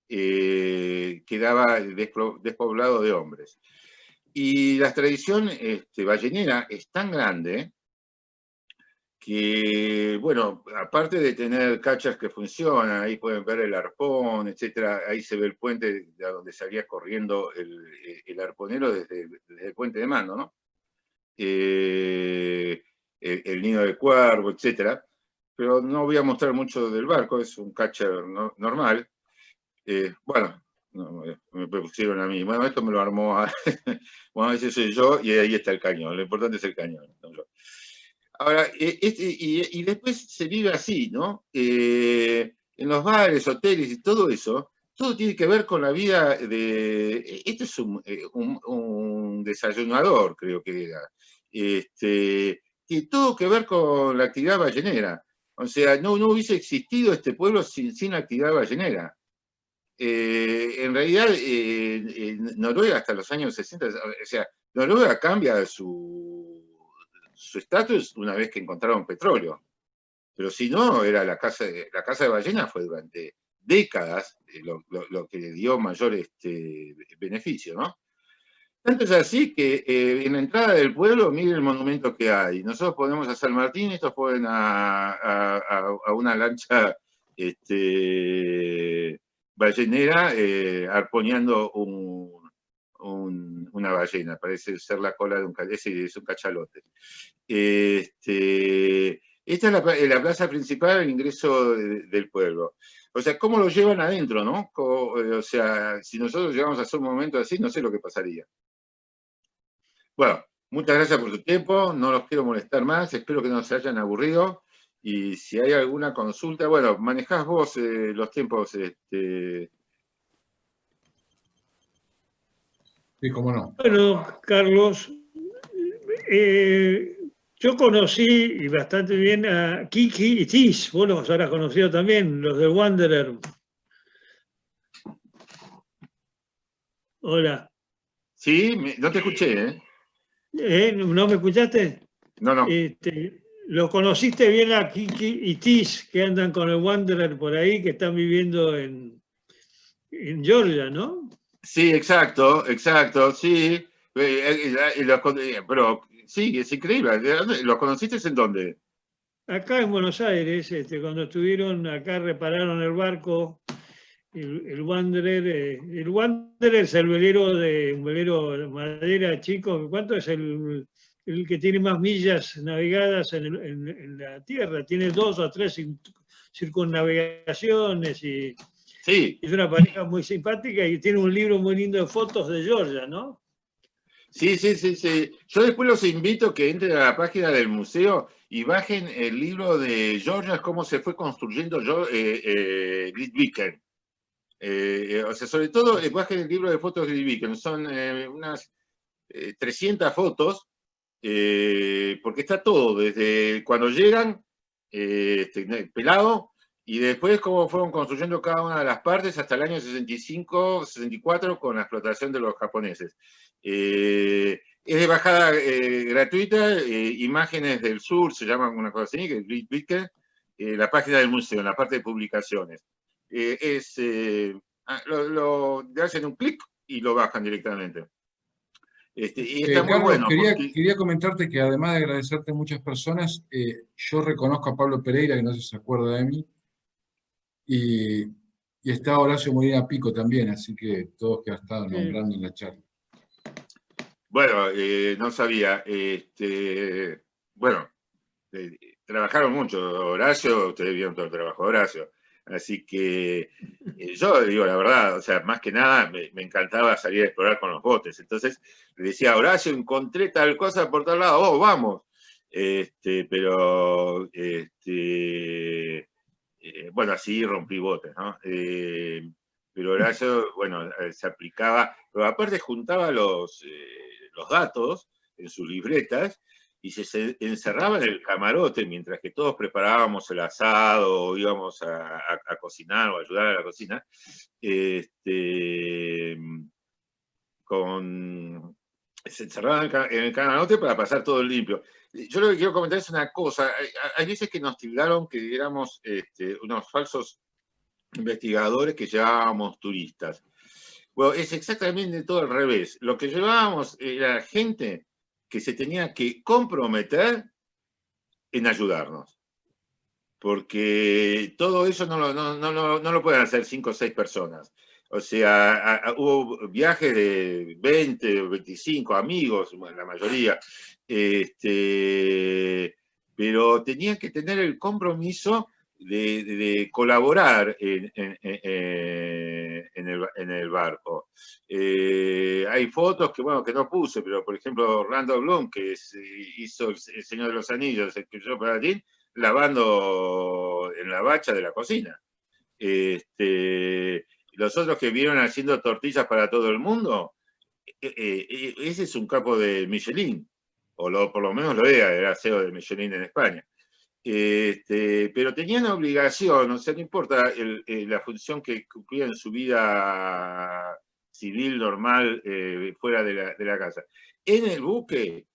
quedaba despoblado de hombres. Y la tradición ballenera es tan grande que, bueno, aparte de tener cachas que funcionan, ahí pueden ver el arpón, etcétera, ahí se ve el puente de donde salía corriendo el arponero desde el puente de mando, ¿no? El nido de cuervo, etcétera. Pero no voy a mostrar mucho del barco, es un catcher normal. Bueno, no, me pusieron a mí. Bueno, esto me lo armó. Bueno, ese soy yo y ahí está el cañón. Lo importante es el cañón. No yo. Ahora, y después se vive así, ¿no? En los bares, hoteles y todo eso, todo tiene que ver con la vida de... Este es un desayunador, creo que era. Tiene todo que ver con la actividad ballenera. O sea, no hubiese existido este pueblo sin actividad ballenera. En realidad, Noruega hasta los años 60, o sea, Noruega cambia su estatus una vez que encontraron petróleo. Pero si no, era la caza de ballena fue durante décadas lo que le dio mayor beneficio, ¿no? Tanto es así que en la entrada del pueblo, miren el monumento que hay. Nosotros podemos a San Martín, estos pueden a una lancha ballenera arponeando una ballena, parece ser la cola de es un cachalote. Esta es la plaza principal, el ingreso del pueblo. O sea, ¿cómo lo llevan adentro, no? O sea, si nosotros llegamos a hacer un momento así, no sé lo que pasaría. Bueno, muchas gracias por tu tiempo, no los quiero molestar más, espero que no se hayan aburrido. Y si hay alguna consulta, bueno, manejás vos los tiempos. Sí, cómo no. Bueno, Carlos, yo conocí y bastante bien a Kiki y Tis, vos los habrás conocido también, los de Wanderer. Hola. Sí, no te escuché, ¿eh? ¿No me escuchaste? No. ¿Los conociste bien a Kiki y Tis, que andan con el Wanderer por ahí, que están viviendo en Georgia, ¿no? Sí, exacto, sí. Pero sí, es increíble. ¿Los conociste en dónde? Acá en Buenos Aires, cuando estuvieron acá, repararon el barco, el Wanderer. El Wanderer es un velero de madera chico. ¿Cuánto es el que tiene más millas navegadas en la Tierra? Tiene 2 o 3 circunnavegaciones y sí. Es una pareja muy simpática y tiene un libro muy lindo de fotos de Georgia, ¿no? Sí. Yo después los invito a que entren a la página del museo y bajen el libro de Georgia, cómo se fue construyendo Grytviken. O sea, sobre todo bajen el libro de fotos de Grytviken. Son unas 300 fotos, porque está todo, desde cuando llegan, pelado, y después cómo fueron construyendo cada una de las partes hasta el año 65, 64 con la explotación de los japoneses. Es de bajada gratuita, Imágenes del Sur, se llama una cosa así, que es Grytviken, la página del museo, en la parte de publicaciones. Le hacen un clic y lo bajan directamente. Y está muy Carlos, bueno. quería comentarte que además de agradecerte a muchas personas, yo reconozco a Pablo Pereira, que no sé si se acuerda de mí, y, y está Horacio Molina Pico también, así que todos que ha estado Sí. nombrando en la charla. Bueno, no sabía. Bueno, trabajaron mucho. Horacio, ustedes vieron todo el trabajo de Horacio. Así que yo digo la verdad, o sea, más que nada me encantaba salir a explorar con los botes. Entonces le decía, Horacio, encontré tal cosa por tal lado, oh, vamos. Pero, bueno, así rompí botes, ¿no? Pero Horacio, bueno, se aplicaba, pero aparte juntaba los datos en sus libretas y se encerraba en el camarote mientras que todos preparábamos el asado o íbamos a cocinar o a ayudar a la cocina, se encerraba en el camarote para pasar todo limpio. Yo lo que quiero comentar es una cosa. Hay veces que nos tildaron que éramos unos falsos investigadores que llevábamos turistas. Bueno, es exactamente todo al revés. Lo que llevábamos era gente que se tenía que comprometer en ayudarnos. Porque todo eso no lo pueden hacer 5 o 6 personas. O sea, hubo viajes de 20 o 25 amigos, la mayoría, pero tenían que tener el compromiso de colaborar en el barco. Hay fotos que, bueno, que no puse, pero por ejemplo, Randall Bloom, que hizo El Señor de los Anillos, el que yo para ti, lavando en la bacha de la cocina. Los otros que vieron haciendo tortillas para todo el mundo, ese es un capo de Michelin, o por lo menos lo era CEO de Michelin en España. Pero tenían obligación, o sea, no importa la función que cumplían en su vida civil normal fuera de la casa. En el buque,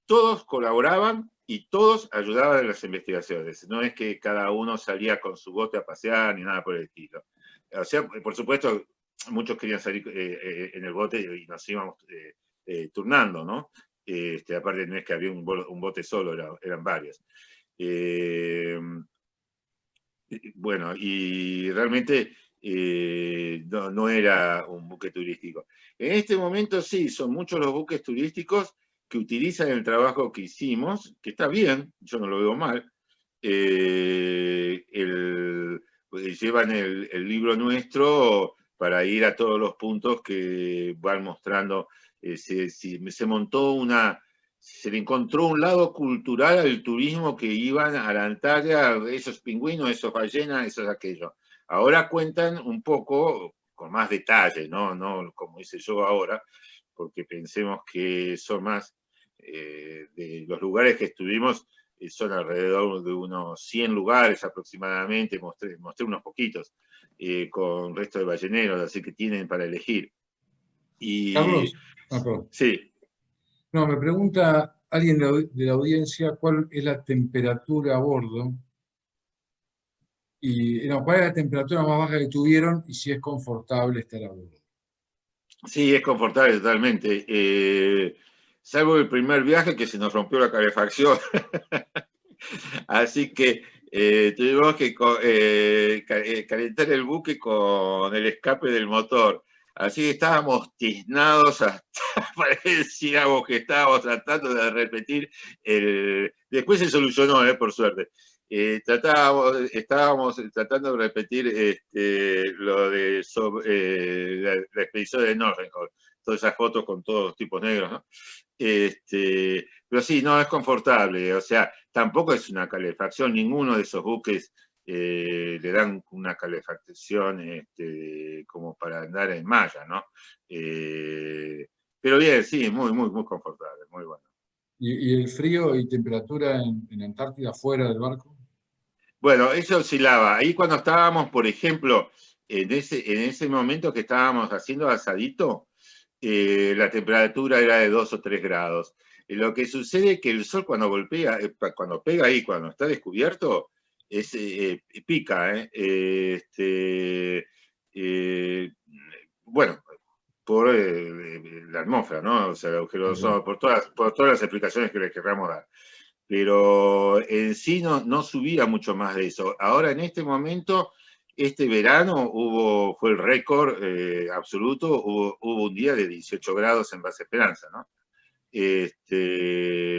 todos colaboraban y todos ayudaban en las investigaciones. No es que cada uno salía con su bote a pasear ni nada por el estilo. O sea, por supuesto, muchos querían salir en el bote y nos íbamos turnando, ¿no? Aparte no es que había un bote solo, eran varios. Bueno, y realmente no era un buque turístico. En este momento sí, son muchos los buques turísticos que utilizan el trabajo que hicimos, que está bien, yo no lo veo mal. Llevan el libro nuestro para ir a todos los puntos que van mostrando. Se montó se le encontró un lado cultural al turismo que iban a la Antártida, esos pingüinos, esos ballenas, esos aquello. Ahora cuentan un poco con más detalle, no como hice yo ahora, porque pensemos que son más de los lugares que estuvimos, son alrededor de unos 100 lugares aproximadamente, mostré unos poquitos, con resto de balleneros, así que tienen para elegir. Carlos, perdón. Sí. No, me pregunta alguien de la audiencia cuál es la temperatura a bordo y no, cuál es la temperatura más baja que tuvieron y si es confortable estar a bordo. Sí, es confortable totalmente. Salvo el primer viaje que se nos rompió la calefacción. Así que tuvimos que calentar el buque con el escape del motor. Así que estábamos tiznados hasta parecíamos que estábamos tratando de repetir Después se solucionó, por suerte. Estábamos tratando de repetir lo de la expedición de Nordenham, todas esas fotos con todos los tipos negros, ¿no? Pero sí, no es confortable, o sea, tampoco es una calefacción, ninguno de esos buques le dan una calefacción como para andar en malla, ¿no? Pero bien, sí, muy, muy, muy confortable, muy bueno. ¿Y el frío y temperatura en Antártida fuera del barco? Bueno, eso oscilaba. Ahí cuando estábamos, por ejemplo, en ese momento que estábamos haciendo asadito, la temperatura era de 2 o 3 grados. Lo que sucede es que el sol cuando golpea, cuando pega ahí, cuando está descubierto, pica. Bueno, por la atmósfera, ¿no? O sea, el agujero de ozono, por todas las explicaciones que le queramos dar. Pero en sí no subía mucho más de eso. Ahora, en este momento, este verano fue el récord absoluto, hubo un día de 18 grados en Base Esperanza, ¿no?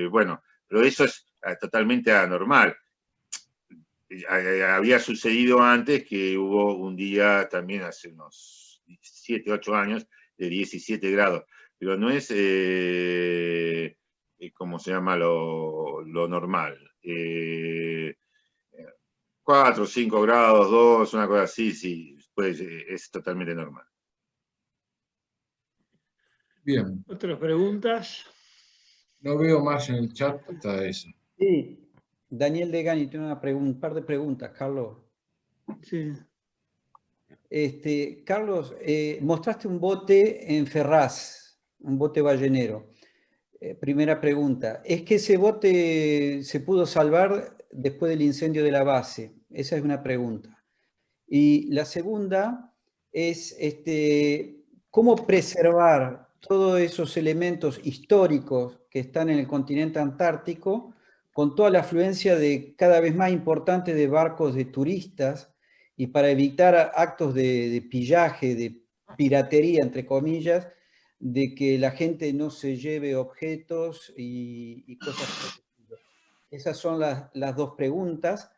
Bueno, pero eso es totalmente anormal. Había sucedido antes que hubo un día también hace unos 7, 8 años de 17 grados, pero no es, ¿cómo se llama? Lo normal. 4, 5 grados, 2, una cosa así, sí, pues, es totalmente normal. Bien. ¿Otras preguntas? No veo más en el chat hasta eso. Sí, Daniel Degani tiene un par de preguntas, Carlos. Sí. Carlos, mostraste un bote en Ferraz, un bote ballenero. Primera pregunta, ¿es que ese bote se pudo salvar después del incendio de la base? Esa es una pregunta. Y la segunda es, ¿cómo preservar todos esos elementos históricos que están en el continente antártico con toda la afluencia de cada vez más importante de barcos de turistas y para evitar actos de pillaje, de piratería, entre comillas, de que la gente no se lleve objetos y cosas por el estilo? Esas son las dos preguntas.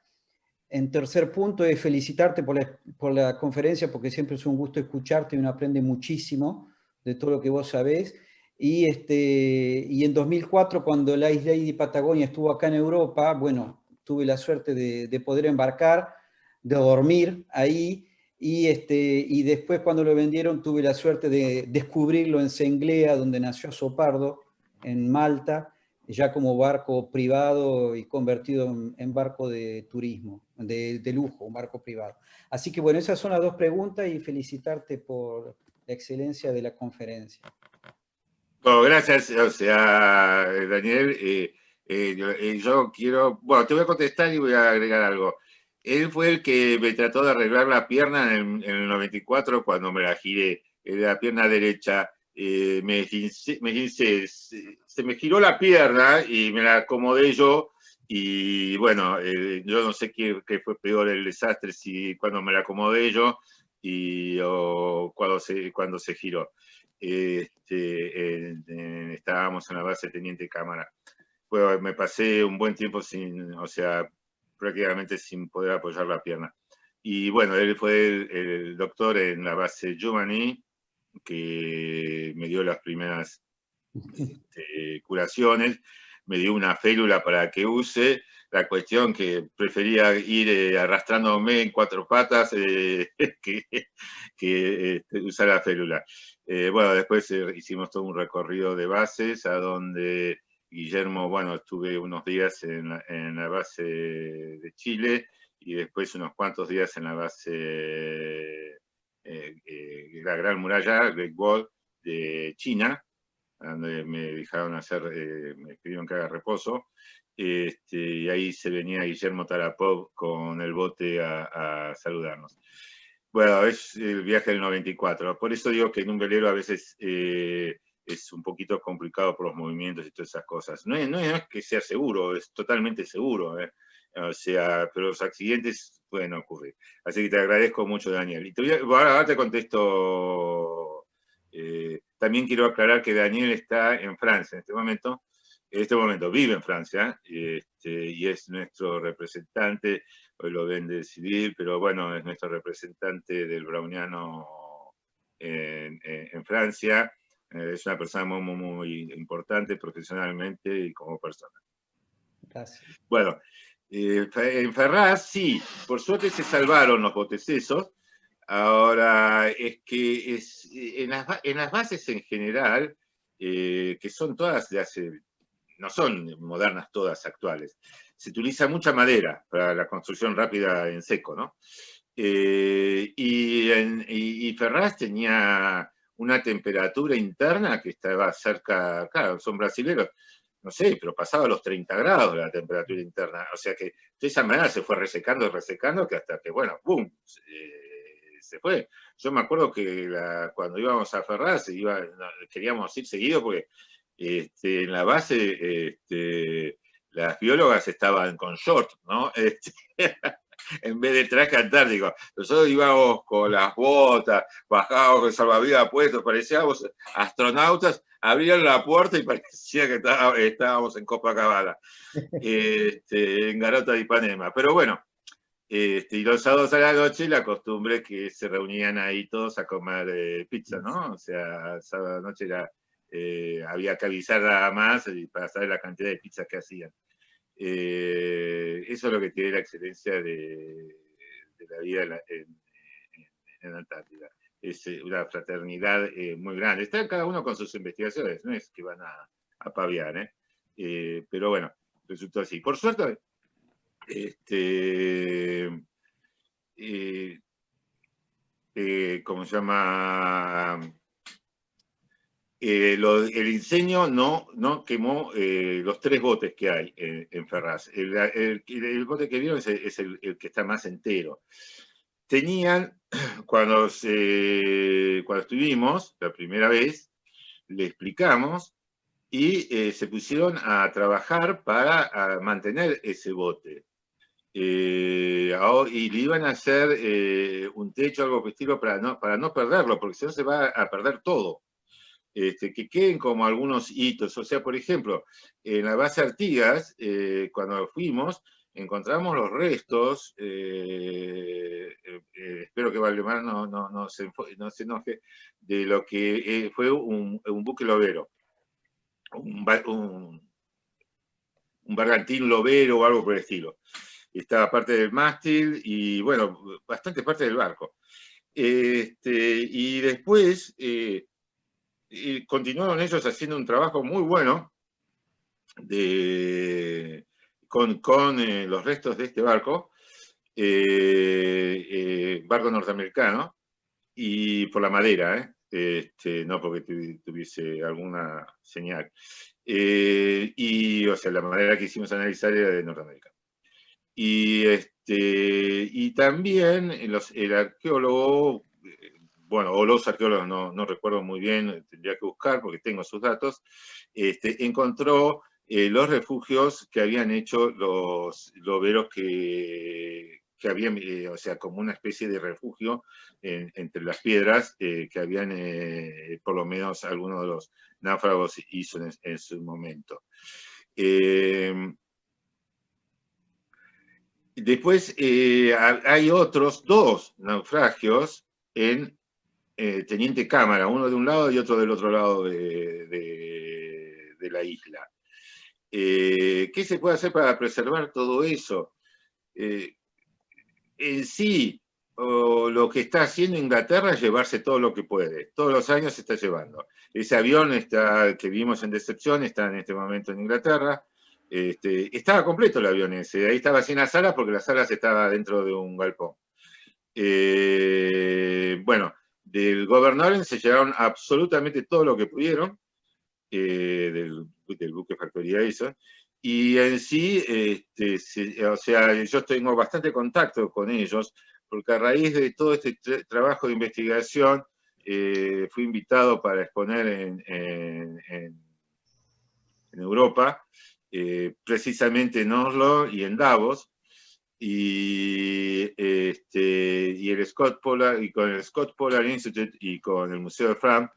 En tercer punto es felicitarte por la conferencia, porque siempre es un gusto escucharte y uno aprende muchísimo de todo lo que vos sabés. Y en 2004, cuando la Ice Lady Patagonia estuvo acá en Europa, bueno, tuve la suerte de poder embarcar, de dormir ahí, y después cuando lo vendieron tuve la suerte de descubrirlo en Senglea, donde nació Sopardo, en Malta, ya como barco privado y convertido en barco de turismo, de lujo, un barco privado. Así que bueno, esas son las dos preguntas y felicitarte por la excelencia de la conferencia. Bueno, gracias, o sea, Daniel. Yo quiero, bueno, te voy a contestar y voy a agregar algo. Él fue el que me trató de arreglar la pierna en el 94 cuando me la giré, la pierna derecha. Se me giró la pierna y me la acomodé yo. Y bueno, yo no sé qué fue peor el desastre, si cuando me la acomodé yo o cuando se giró. Estábamos en la base Teniente Cámara. Bueno, me pasé un buen tiempo prácticamente sin poder apoyar la pierna. Y bueno, él fue el doctor en la base Jumani, que me dio las primeras curaciones, me dio una férula para que use. La cuestión que prefería ir arrastrándome en 4 patas que usar la férula. Bueno, después hicimos todo un recorrido de bases a donde Guillermo, bueno, estuve unos días en la base de Chile y después unos cuantos días en la base, la Gran Muralla, Great Wall de China, donde me dejaron me pidieron que haga reposo. Y ahí se venía Guillermo Tarapov con el bote a saludarnos. Bueno, es el viaje del 94. Por eso digo que en un velero a veces es un poquito complicado por los movimientos y todas esas cosas. No es que sea seguro, es totalmente seguro. O sea, pero los accidentes pueden ocurrir. Así que te agradezco mucho, Daniel. Y ahora te contesto. También quiero aclarar que Daniel está en Francia en este momento. En este momento vive en Francia y es nuestro representante. Hoy lo ven de civil, pero bueno, es nuestro representante del Browniano en Francia. Es una persona muy, muy, muy importante profesionalmente y como persona. Gracias. Bueno, en Ferraz sí, por suerte se salvaron los botecesos. Ahora, es que en las bases en general, que son todas no son modernas todas actuales, se utiliza mucha madera para la construcción rápida en seco, ¿no? Y Ferraz tenía una temperatura interna que estaba cerca, claro, son brasileños, no sé, pero pasaba los 30 grados la temperatura interna, o sea que de esa manera se fue resecando, que hasta que, bueno, ¡boom!, se fue. Yo me acuerdo que cuando íbamos a Ferraz, queríamos ir seguido porque en la base las biólogas estaban con short, ¿no? En vez de traje antártico. Nosotros íbamos con las botas, bajábamos con salvavidas puestos, parecíamos astronautas, abrían la puerta y parecía que estábamos en Copacabana, en Garota de Ipanema. Pero bueno, y los sábados a la noche la costumbre es que se reunían ahí todos a comer pizza, ¿no? O sea, sábado a la noche había que avisar nada más para saber la cantidad de pizzas que hacían. Eso es lo que tiene la excelencia de la vida en Antártida. Es una fraternidad muy grande. Están cada uno con sus investigaciones, no es que van a paviar, pero bueno, resultó así. Por suerte, ¿cómo se llama? El incendio no quemó los 3 botes que hay en Ferraz. El bote que vieron es el que está más entero. Tenían, cuando estuvimos la primera vez, le explicamos y se pusieron a trabajar para mantener ese bote. Y le iban a hacer un techo, algo por el estilo, para no perderlo, porque si no se va a perder todo. Que queden como algunos hitos. O sea, por ejemplo, en la base Artigas, cuando fuimos, encontramos los restos, espero que Valdemar no se enoje, de lo que fue un buque lobero, un bergantín lobero o algo por el estilo. Estaba parte del mástil y, bueno, bastante parte del barco. Y después y continuaron ellos haciendo un trabajo muy bueno con los restos de este barco, barco norteamericano, y por la madera, no porque tuviese alguna señal. O sea, la madera que hicimos analizar era de Norteamérica. Y también el arqueólogo, bueno, o los arqueólogos, no recuerdo muy bien, tendría que buscar porque tengo sus datos, encontró los refugios que habían hecho los loberos que habían, o sea, como una especie de refugio entre las piedras que habían, por lo menos algunos de los náufragos hizo en su momento. Después hay otros 2 naufragios en Teniente Cámara, uno de un lado y otro del otro lado de la isla. ¿Qué se puede hacer para preservar todo eso? En sí, lo que está haciendo Inglaterra es llevarse todo lo que puede. Todos los años se está llevando. Ese avión que vimos en Decepción está en este momento en Inglaterra. Estaba completo el avión ese. Ahí estaba sin las alas porque las alas estaban dentro de un galpón. Bueno, del Gobernador se llevaron absolutamente todo lo que pudieron, del buque Factoría ISO, y en sí, o sea, yo tengo bastante contacto con ellos, porque a raíz de todo este trabajo de investigación, fui invitado para exponer en Europa, precisamente en Oslo y en Davos, y el Scott Polar, y con el Scott Polar Institute y con el Museo de Fram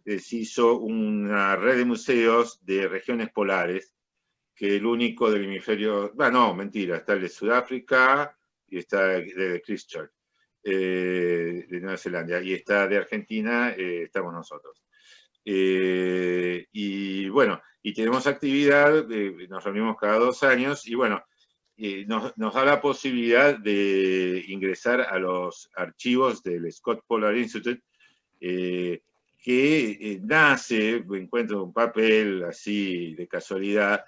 se hizo una red de museos de regiones polares, que el único del hemisferio, no, mentira, está el de Sudáfrica y está el de Christchurch, de Nueva Zelanda, y está de Argentina, estamos nosotros. Y bueno, y tenemos actividad, nos reunimos cada 2 años, y bueno, nos da la posibilidad de ingresar a los archivos del Scott Polar Institute, que nace, encuentro un papel así de casualidad,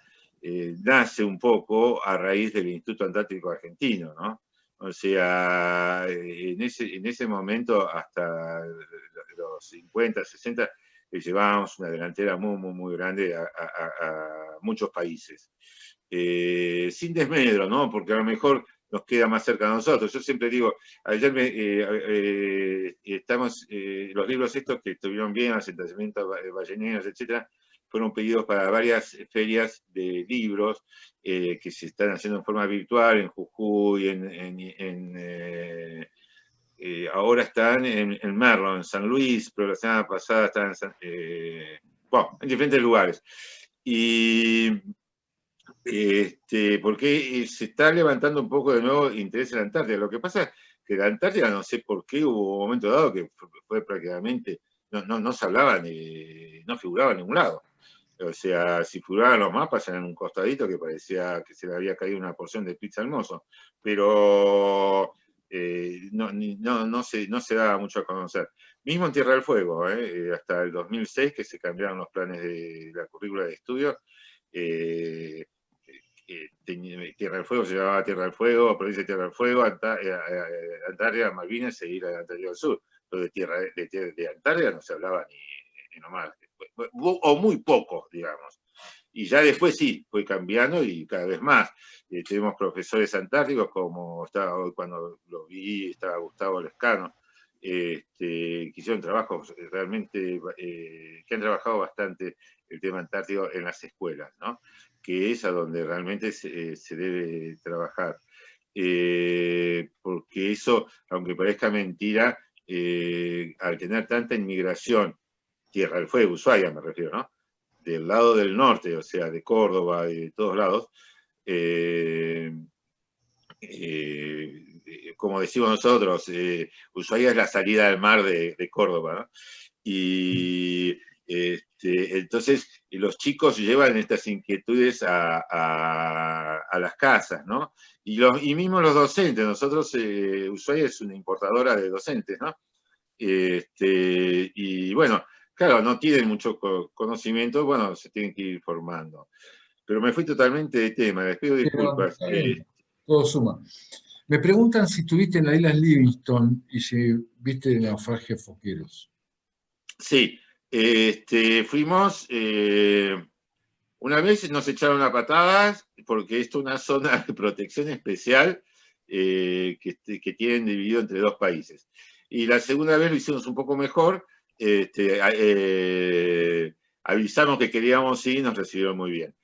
nace un poco a raíz del Instituto Antártico Argentino, ¿no? O sea, en ese momento, hasta los 50, 60, llevábamos una delantera muy grande a muchos países. Sin desmedro, ¿no? Porque a lo mejor nos queda más cerca de nosotros. Yo siempre digo, ayer los libros estos que estuvieron bien, asentamientos balleneros, etcétera, fueron pedidos para varias ferias de libros que se están haciendo en forma virtual, en Jujuy, ahora están en Merlo, en San Luis, pero la semana pasada estaban en diferentes lugares. Y porque se está levantando un poco de nuevo interés en la Antártida. Lo que pasa es que la Antártida, no sé por qué, hubo un momento dado que fue prácticamente, no se hablaba, no figuraba en ningún lado. O sea, si figuraban los mapas eran un costadito que parecía que se le había caído una porción de pizza al mozo, pero no se daba mucho a conocer. Mismo en Tierra del Fuego, hasta el 2006 que se cambiaron los planes de la currícula de estudio, Tierra del Fuego se llamaba Tierra del Fuego, provincia de Tierra del Fuego, Antártida, Malvinas, seguir a la Antártida del Sur. Pero de Antártida no se hablaba ni nomás, o muy poco, digamos. Y ya después sí, fue cambiando y cada vez más. Tenemos profesores antárticos, como estaba hoy cuando lo vi, estaba Gustavo Lescano, que hicieron trabajos realmente, que han trabajado bastante el tema antártico en las escuelas, ¿no? Que es a donde realmente se debe trabajar. Porque eso, aunque parezca mentira, al tener tanta inmigración, Tierra del Fuego, Ushuaia me refiero, ¿no? Del lado del norte, o sea, de Córdoba y de todos lados, como decimos nosotros, Ushuaia es la salida del mar de Córdoba, ¿no? Y entonces los chicos llevan estas inquietudes a las casas, ¿no? Y mismo los docentes, nosotros, Ushuaia es una importadora de docentes, ¿no? Y bueno, claro, no tienen mucho conocimiento, bueno, se tienen que ir formando. Pero me fui totalmente de tema, les pido disculpas. Todo suma. Me preguntan si estuviste en las Islas Livingston y si viste el naufragio de foqueros. Sí, fuimos, una vez nos echaron a patadas, porque esto es una zona de protección especial que tienen dividido entre dos países. Y la segunda vez lo hicimos un poco mejor, avisamos que queríamos ir y nos recibieron muy bien.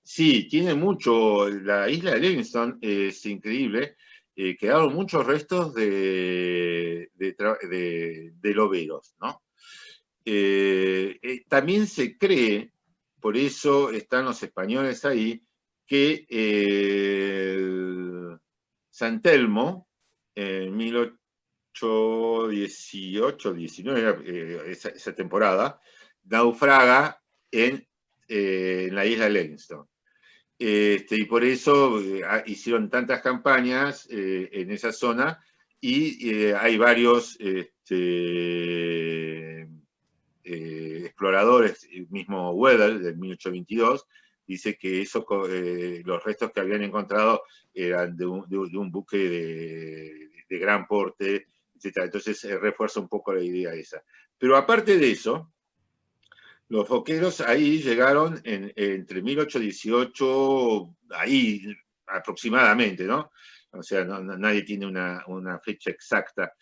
Sí, tiene mucho, la isla de Livingston es increíble, quedaron muchos restos de loberos, ¿no? También se cree, por eso están los españoles ahí, que San Telmo, en 1818-19, esa temporada, naufraga en la isla de Livingston. Y por eso hicieron tantas campañas en esa zona y hay varios exploradores, el mismo Weddell, del 1822, dice que los restos que habían encontrado eran de un buque de gran porte, etc. Entonces refuerza un poco la idea esa. Pero aparte de eso, los foqueros ahí llegaron entre 1818, ahí aproximadamente, ¿no? O sea, nadie tiene una fecha exacta,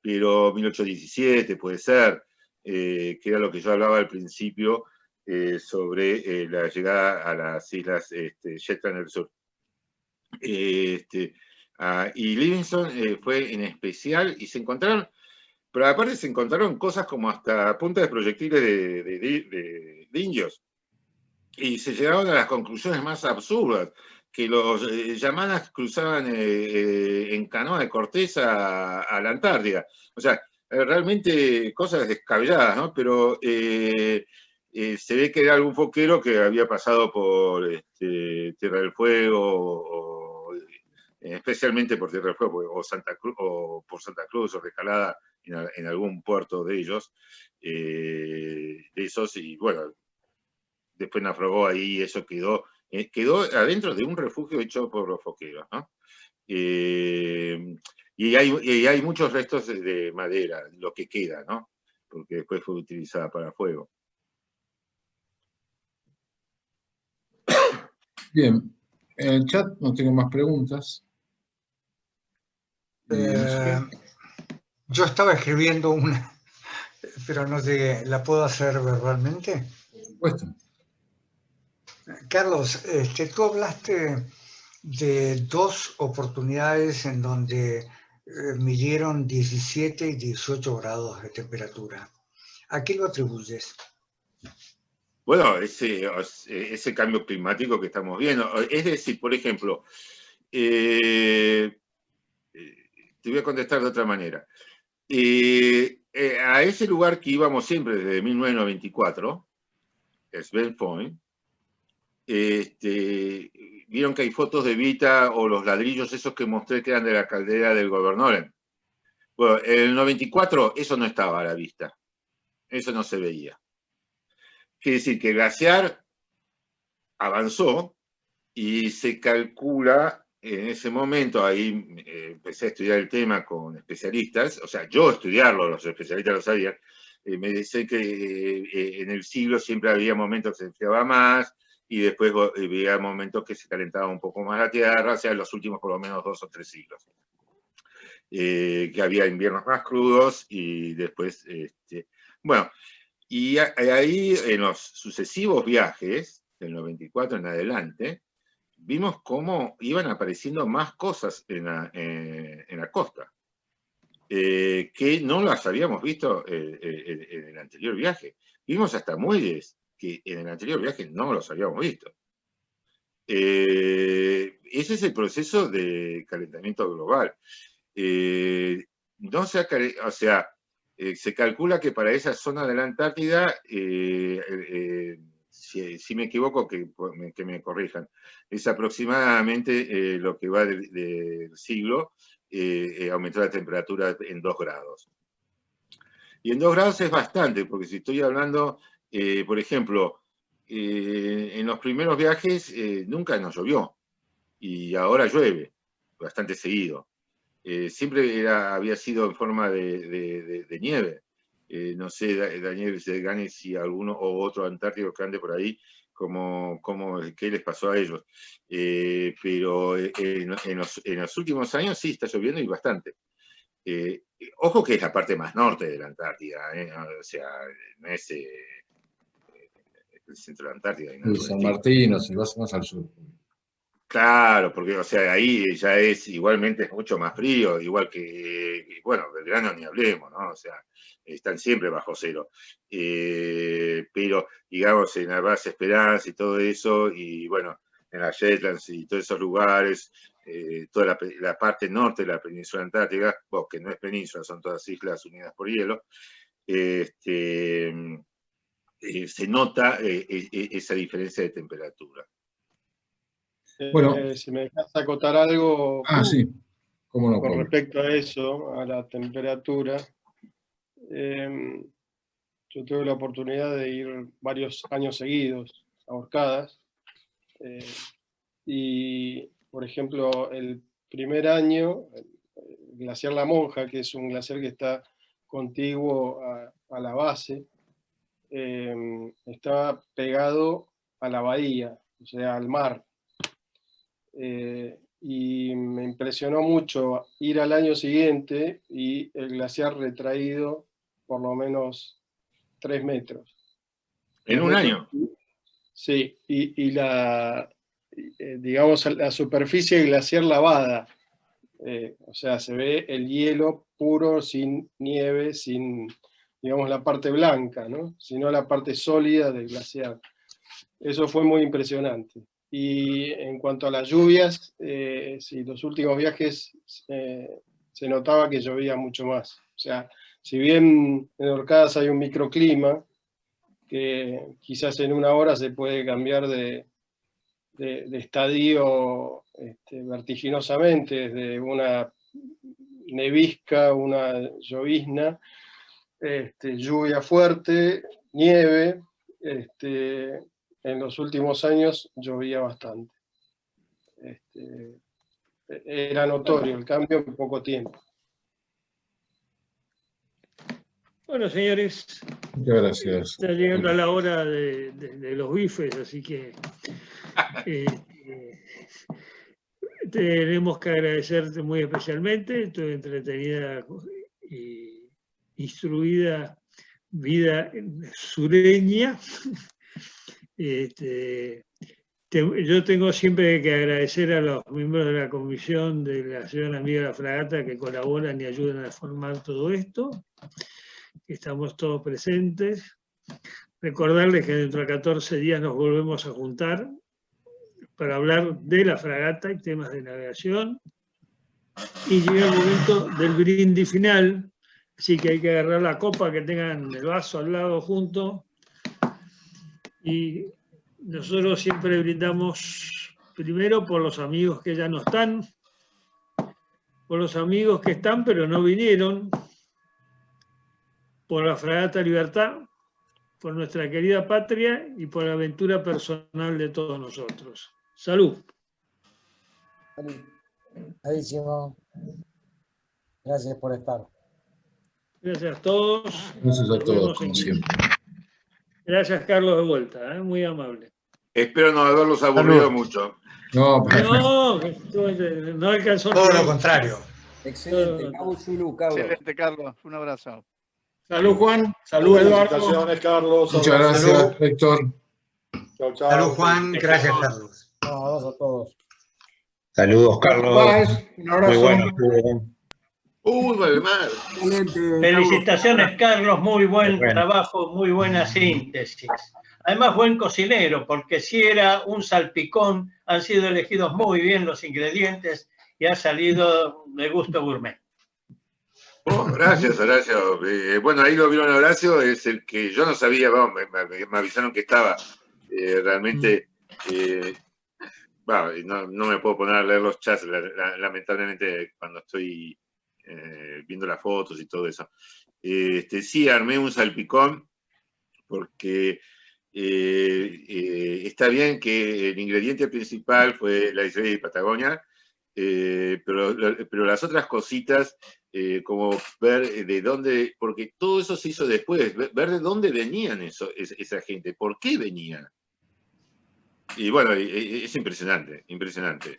pero 1817 puede ser, que era lo que yo hablaba al principio sobre la llegada a las islas Shetland del Sur. Y Livingston fue en especial, y se encontraron, pero aparte se encontraron cosas como hasta puntas de proyectiles de indios. Y se llegaron a las conclusiones más absurdas, que los yamanas cruzaban en canoa de Cortés a la Antártida. O sea, realmente cosas descabelladas, ¿no? Pero se ve que era algún foquero que había pasado por Tierra del Fuego, especialmente por Tierra del Fuego, o Santa Cruz, o por Santa Cruz, o recalada en algún puerto de ellos, de esos, y bueno, después naufragó ahí y eso quedó adentro de un refugio hecho por los foqueros, ¿no? Y hay muchos restos de madera, lo que queda, ¿no? Porque después fue utilizada para fuego. Bien, en el chat no tengo más preguntas. Yo estaba escribiendo una, pero no llegué. ¿La puedo hacer verbalmente? Por supuesto. Carlos, tú hablaste de 2 oportunidades en donde midieron 17 y 18 grados de temperatura. ¿A qué lo atribuyes? Bueno, ese cambio climático que estamos viendo. Es decir, por ejemplo, te voy a contestar de otra manera. A ese lugar que íbamos siempre desde 1994, Sven Point, vieron que hay fotos de Vita o los ladrillos esos que mostré que eran de la caldera del Gobernoren. Bueno, en el 94 eso no estaba a la vista. Eso no se veía. Quiere decir que el glaciar avanzó y se calcula en ese momento, ahí empecé a estudiar el tema con especialistas, o sea, yo estudiarlo, los especialistas lo sabían, me decían que en el siglo siempre había momentos que se enfriaba más y después había momentos que se calentaba un poco más la Tierra, o sea, en los últimos por lo menos 2 o 3 siglos. Que había inviernos más crudos y después, bueno, y ahí en los sucesivos viajes, del 94 en adelante, vimos cómo iban apareciendo más cosas en la costa, que no las habíamos visto en el anterior viaje. Vimos hasta muelles que en el anterior viaje no los habíamos visto. Ese es el proceso de calentamiento global. No se, o sea, se calcula que para esa zona de la Antártida, si me equivoco, que me corrijan, es aproximadamente lo que va del siglo, aumentó la temperatura en 2 grados. Y en 2 grados es bastante, porque si estoy hablando, por ejemplo, en los primeros viajes nunca nos llovió, y ahora llueve bastante seguido. Siempre había sido en forma de nieve. No sé, Daniel Gane, si alguno o otro antártico que ande por ahí, qué les pasó a ellos. Pero en los últimos años sí está lloviendo y bastante. Ojo que es la parte más norte de la Antártida, o sea, no es el centro de la Antártida. San Martín, o si vas más al sur. Claro, porque, o sea, ahí ya es igualmente es mucho más frío, igual que, bueno, Belgrano ni hablemos, ¿no? O sea, están siempre bajo cero. Pero, digamos, en la base Esperanza y todo eso, y bueno, en las Shetlands y todos esos lugares, toda la parte norte de la península antártica, que no es península, son todas islas unidas por hielo, se nota esa diferencia de temperatura. Bueno. Si me dejas acotar algo sí. ¿Cómo no, con Pablo? respecto a eso, a la temperatura, yo tuve la oportunidad de ir varios años seguidos a Orcadas, y por ejemplo, el primer año, el glaciar La Monja, que es un glaciar que está contiguo a la base, estaba pegado a la bahía, o sea, al mar. Y me impresionó mucho ir al año siguiente y el glaciar retraído por lo menos 3 metros. ¿En un año? Sí, y digamos, la superficie glaciar lavada. O sea, se ve el hielo puro, sin nieve, sin, digamos, la parte blanca, ¿no? Sino la parte sólida del glaciar. Eso fue muy impresionante. Y en cuanto a las lluvias, sí, los últimos viajes se notaba que llovía mucho más. O sea, si bien en Orcadas hay un microclima, que quizás en una hora se puede cambiar de estadio vertiginosamente, desde una nevisca, una llovizna, lluvia fuerte, nieve, en los últimos años llovía bastante. Era notorio el cambio en poco tiempo. Bueno, señores, muchas gracias. Está llegando a la hora de los bifes, así que tenemos que agradecerte muy especialmente tu entretenida y instruida vida sureña. Yo tengo siempre que agradecer a los miembros de la comisión de la Ciudad Amiga de la Fragata que colaboran y ayudan a formar todo esto. Estamos todos presentes. Recordarles que dentro de 14 días nos volvemos a juntar para hablar de la fragata y temas de navegación. Y llega el momento del brindis final, así que hay que agarrar la copa, que tengan el vaso al lado junto. Y nosotros siempre brindamos primero por los amigos que ya no están, por los amigos que están pero no vinieron, por la Fragata Libertad, por nuestra querida patria y por la aventura personal de todos nosotros. Salud. Buenísimo. Gracias por estar. Gracias a todos. Gracias a Nos todos, vemos como en siempre. Gracias, Carlos, de vuelta, muy amable. Espero no haberlos aburrido mucho. No, No alcanzó. Todo lo contrario. Excelente. Cabo Zulu, Cabo. Excelente, Carlos. Un abrazo. Salud, Juan. Salud, Eduardo. Felicitaciones, Carlos. muchas gracias, Salud. Héctor. Chao, chao. Salud, Juan. Gracias, Carlos. Abrazo a todos. Saludos, Carlos. Un abrazo. Muy bueno estuvo. Valdemar. Felicitaciones, Carlos, muy buen Bueno. trabajo, muy buena síntesis. Además, buen cocinero, porque si era un salpicón, han sido elegidos muy bien los ingredientes y ha salido de gusto gourmet. Gracias, Horacio. Bueno, ahí lo vieron a Horacio, es el que yo no sabía, vamos, me avisaron que estaba. Realmente, no me puedo poner a leer los chats, lamentablemente, cuando estoy viendo las fotos y todo eso. Sí, armé un salpicón, porque está bien que el ingrediente principal fue la Israel y Patagonia, pero las otras cositas, como ver de dónde, porque todo eso se hizo después, ver de dónde venían esa gente, por qué venían. Y bueno, es impresionante, impresionante.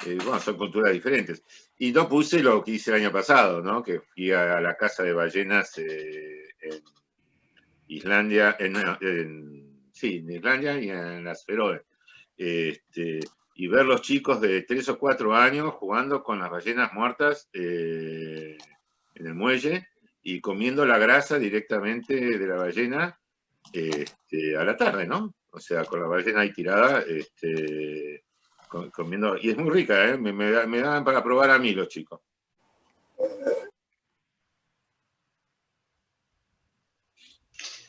Bueno, son culturas diferentes. Y no puse lo que hice el año pasado, ¿no? Que fui a la casa de ballenas en Islandia, en Islandia y en las Feroe. Y ver los chicos de 3 o 4 años jugando con las ballenas muertas en el muelle y comiendo la grasa directamente de la ballena a la tarde, ¿no? O sea, con la ballena ahí tirada, comiendo, y es muy rica, me daban para probar a mí los chicos.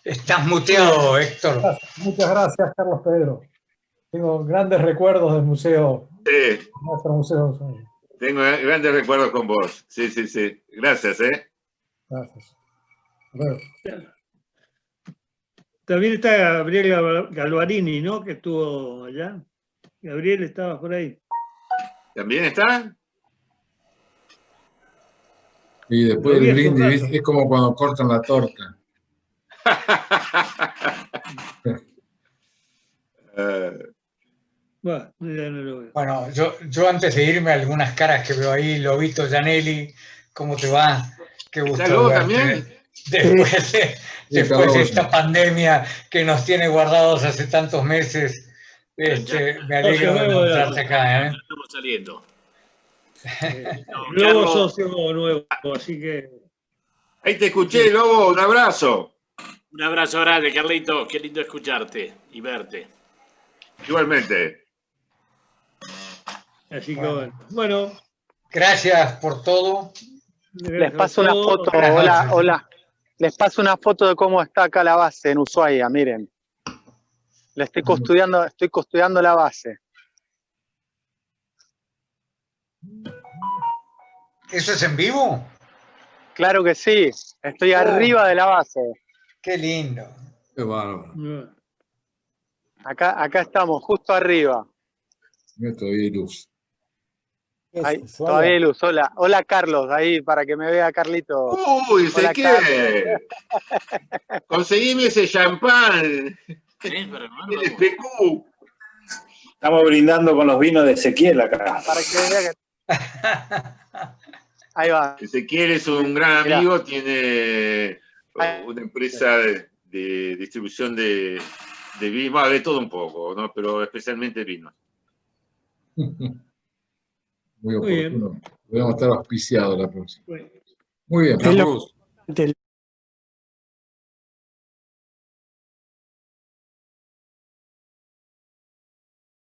Estás muteado, Héctor. Muchas gracias, Carlos Pedro. Tengo grandes recuerdos del museo. Sí. Nuestro museo. Tengo grandes recuerdos con vos. Sí. Gracias, Gracias. También está Gabriel Galvarini, ¿no? Que estuvo allá. Gabriel, estabas por ahí. ¿También está? Y después del brindis, es como cuando cortan la torta. Bueno, ya no lo veo. Bueno, yo antes de irme, algunas caras que veo ahí, Lobito Gianelli, ¿cómo te va? Qué gusto ¿Luego verte. también? Después de esta pandemia que nos tiene guardados hace tantos meses, me alegro de encontrarte acá. Estamos saliendo. Nuevo socio nuevo, así que... Ahí te escuché, Lobo, un abrazo. Un abrazo grande, Carlito. Qué lindo escucharte y verte. Igualmente. Así que bueno. Gracias por todo. Les paso una foto, hola. Les paso una foto de cómo está acá la base en Ushuaia, miren. Estoy custodiando la base. ¿Eso es en vivo? Claro que sí, estoy arriba de la base. Qué lindo. Qué bárbaro. Acá estamos, justo arriba. Mira, todavía hay luz. Ahí, todavía hay luz. Hola Carlos, ahí para que me vea Carlito. Uy, sé qué. Conseguime ese champán. Sí, pero no, el PQ. Estamos brindando con los vinos de Ezequiel acá. Para que vea que... Ahí va. Ezequiel es un gran amigo, tiene una empresa de distribución de vino, de todo un poco, ¿no? Pero especialmente vinos. Muy Muy bien. oportuno. Podemos estar auspiciados la próxima. Bueno. Muy bien, Es lo Bruce. del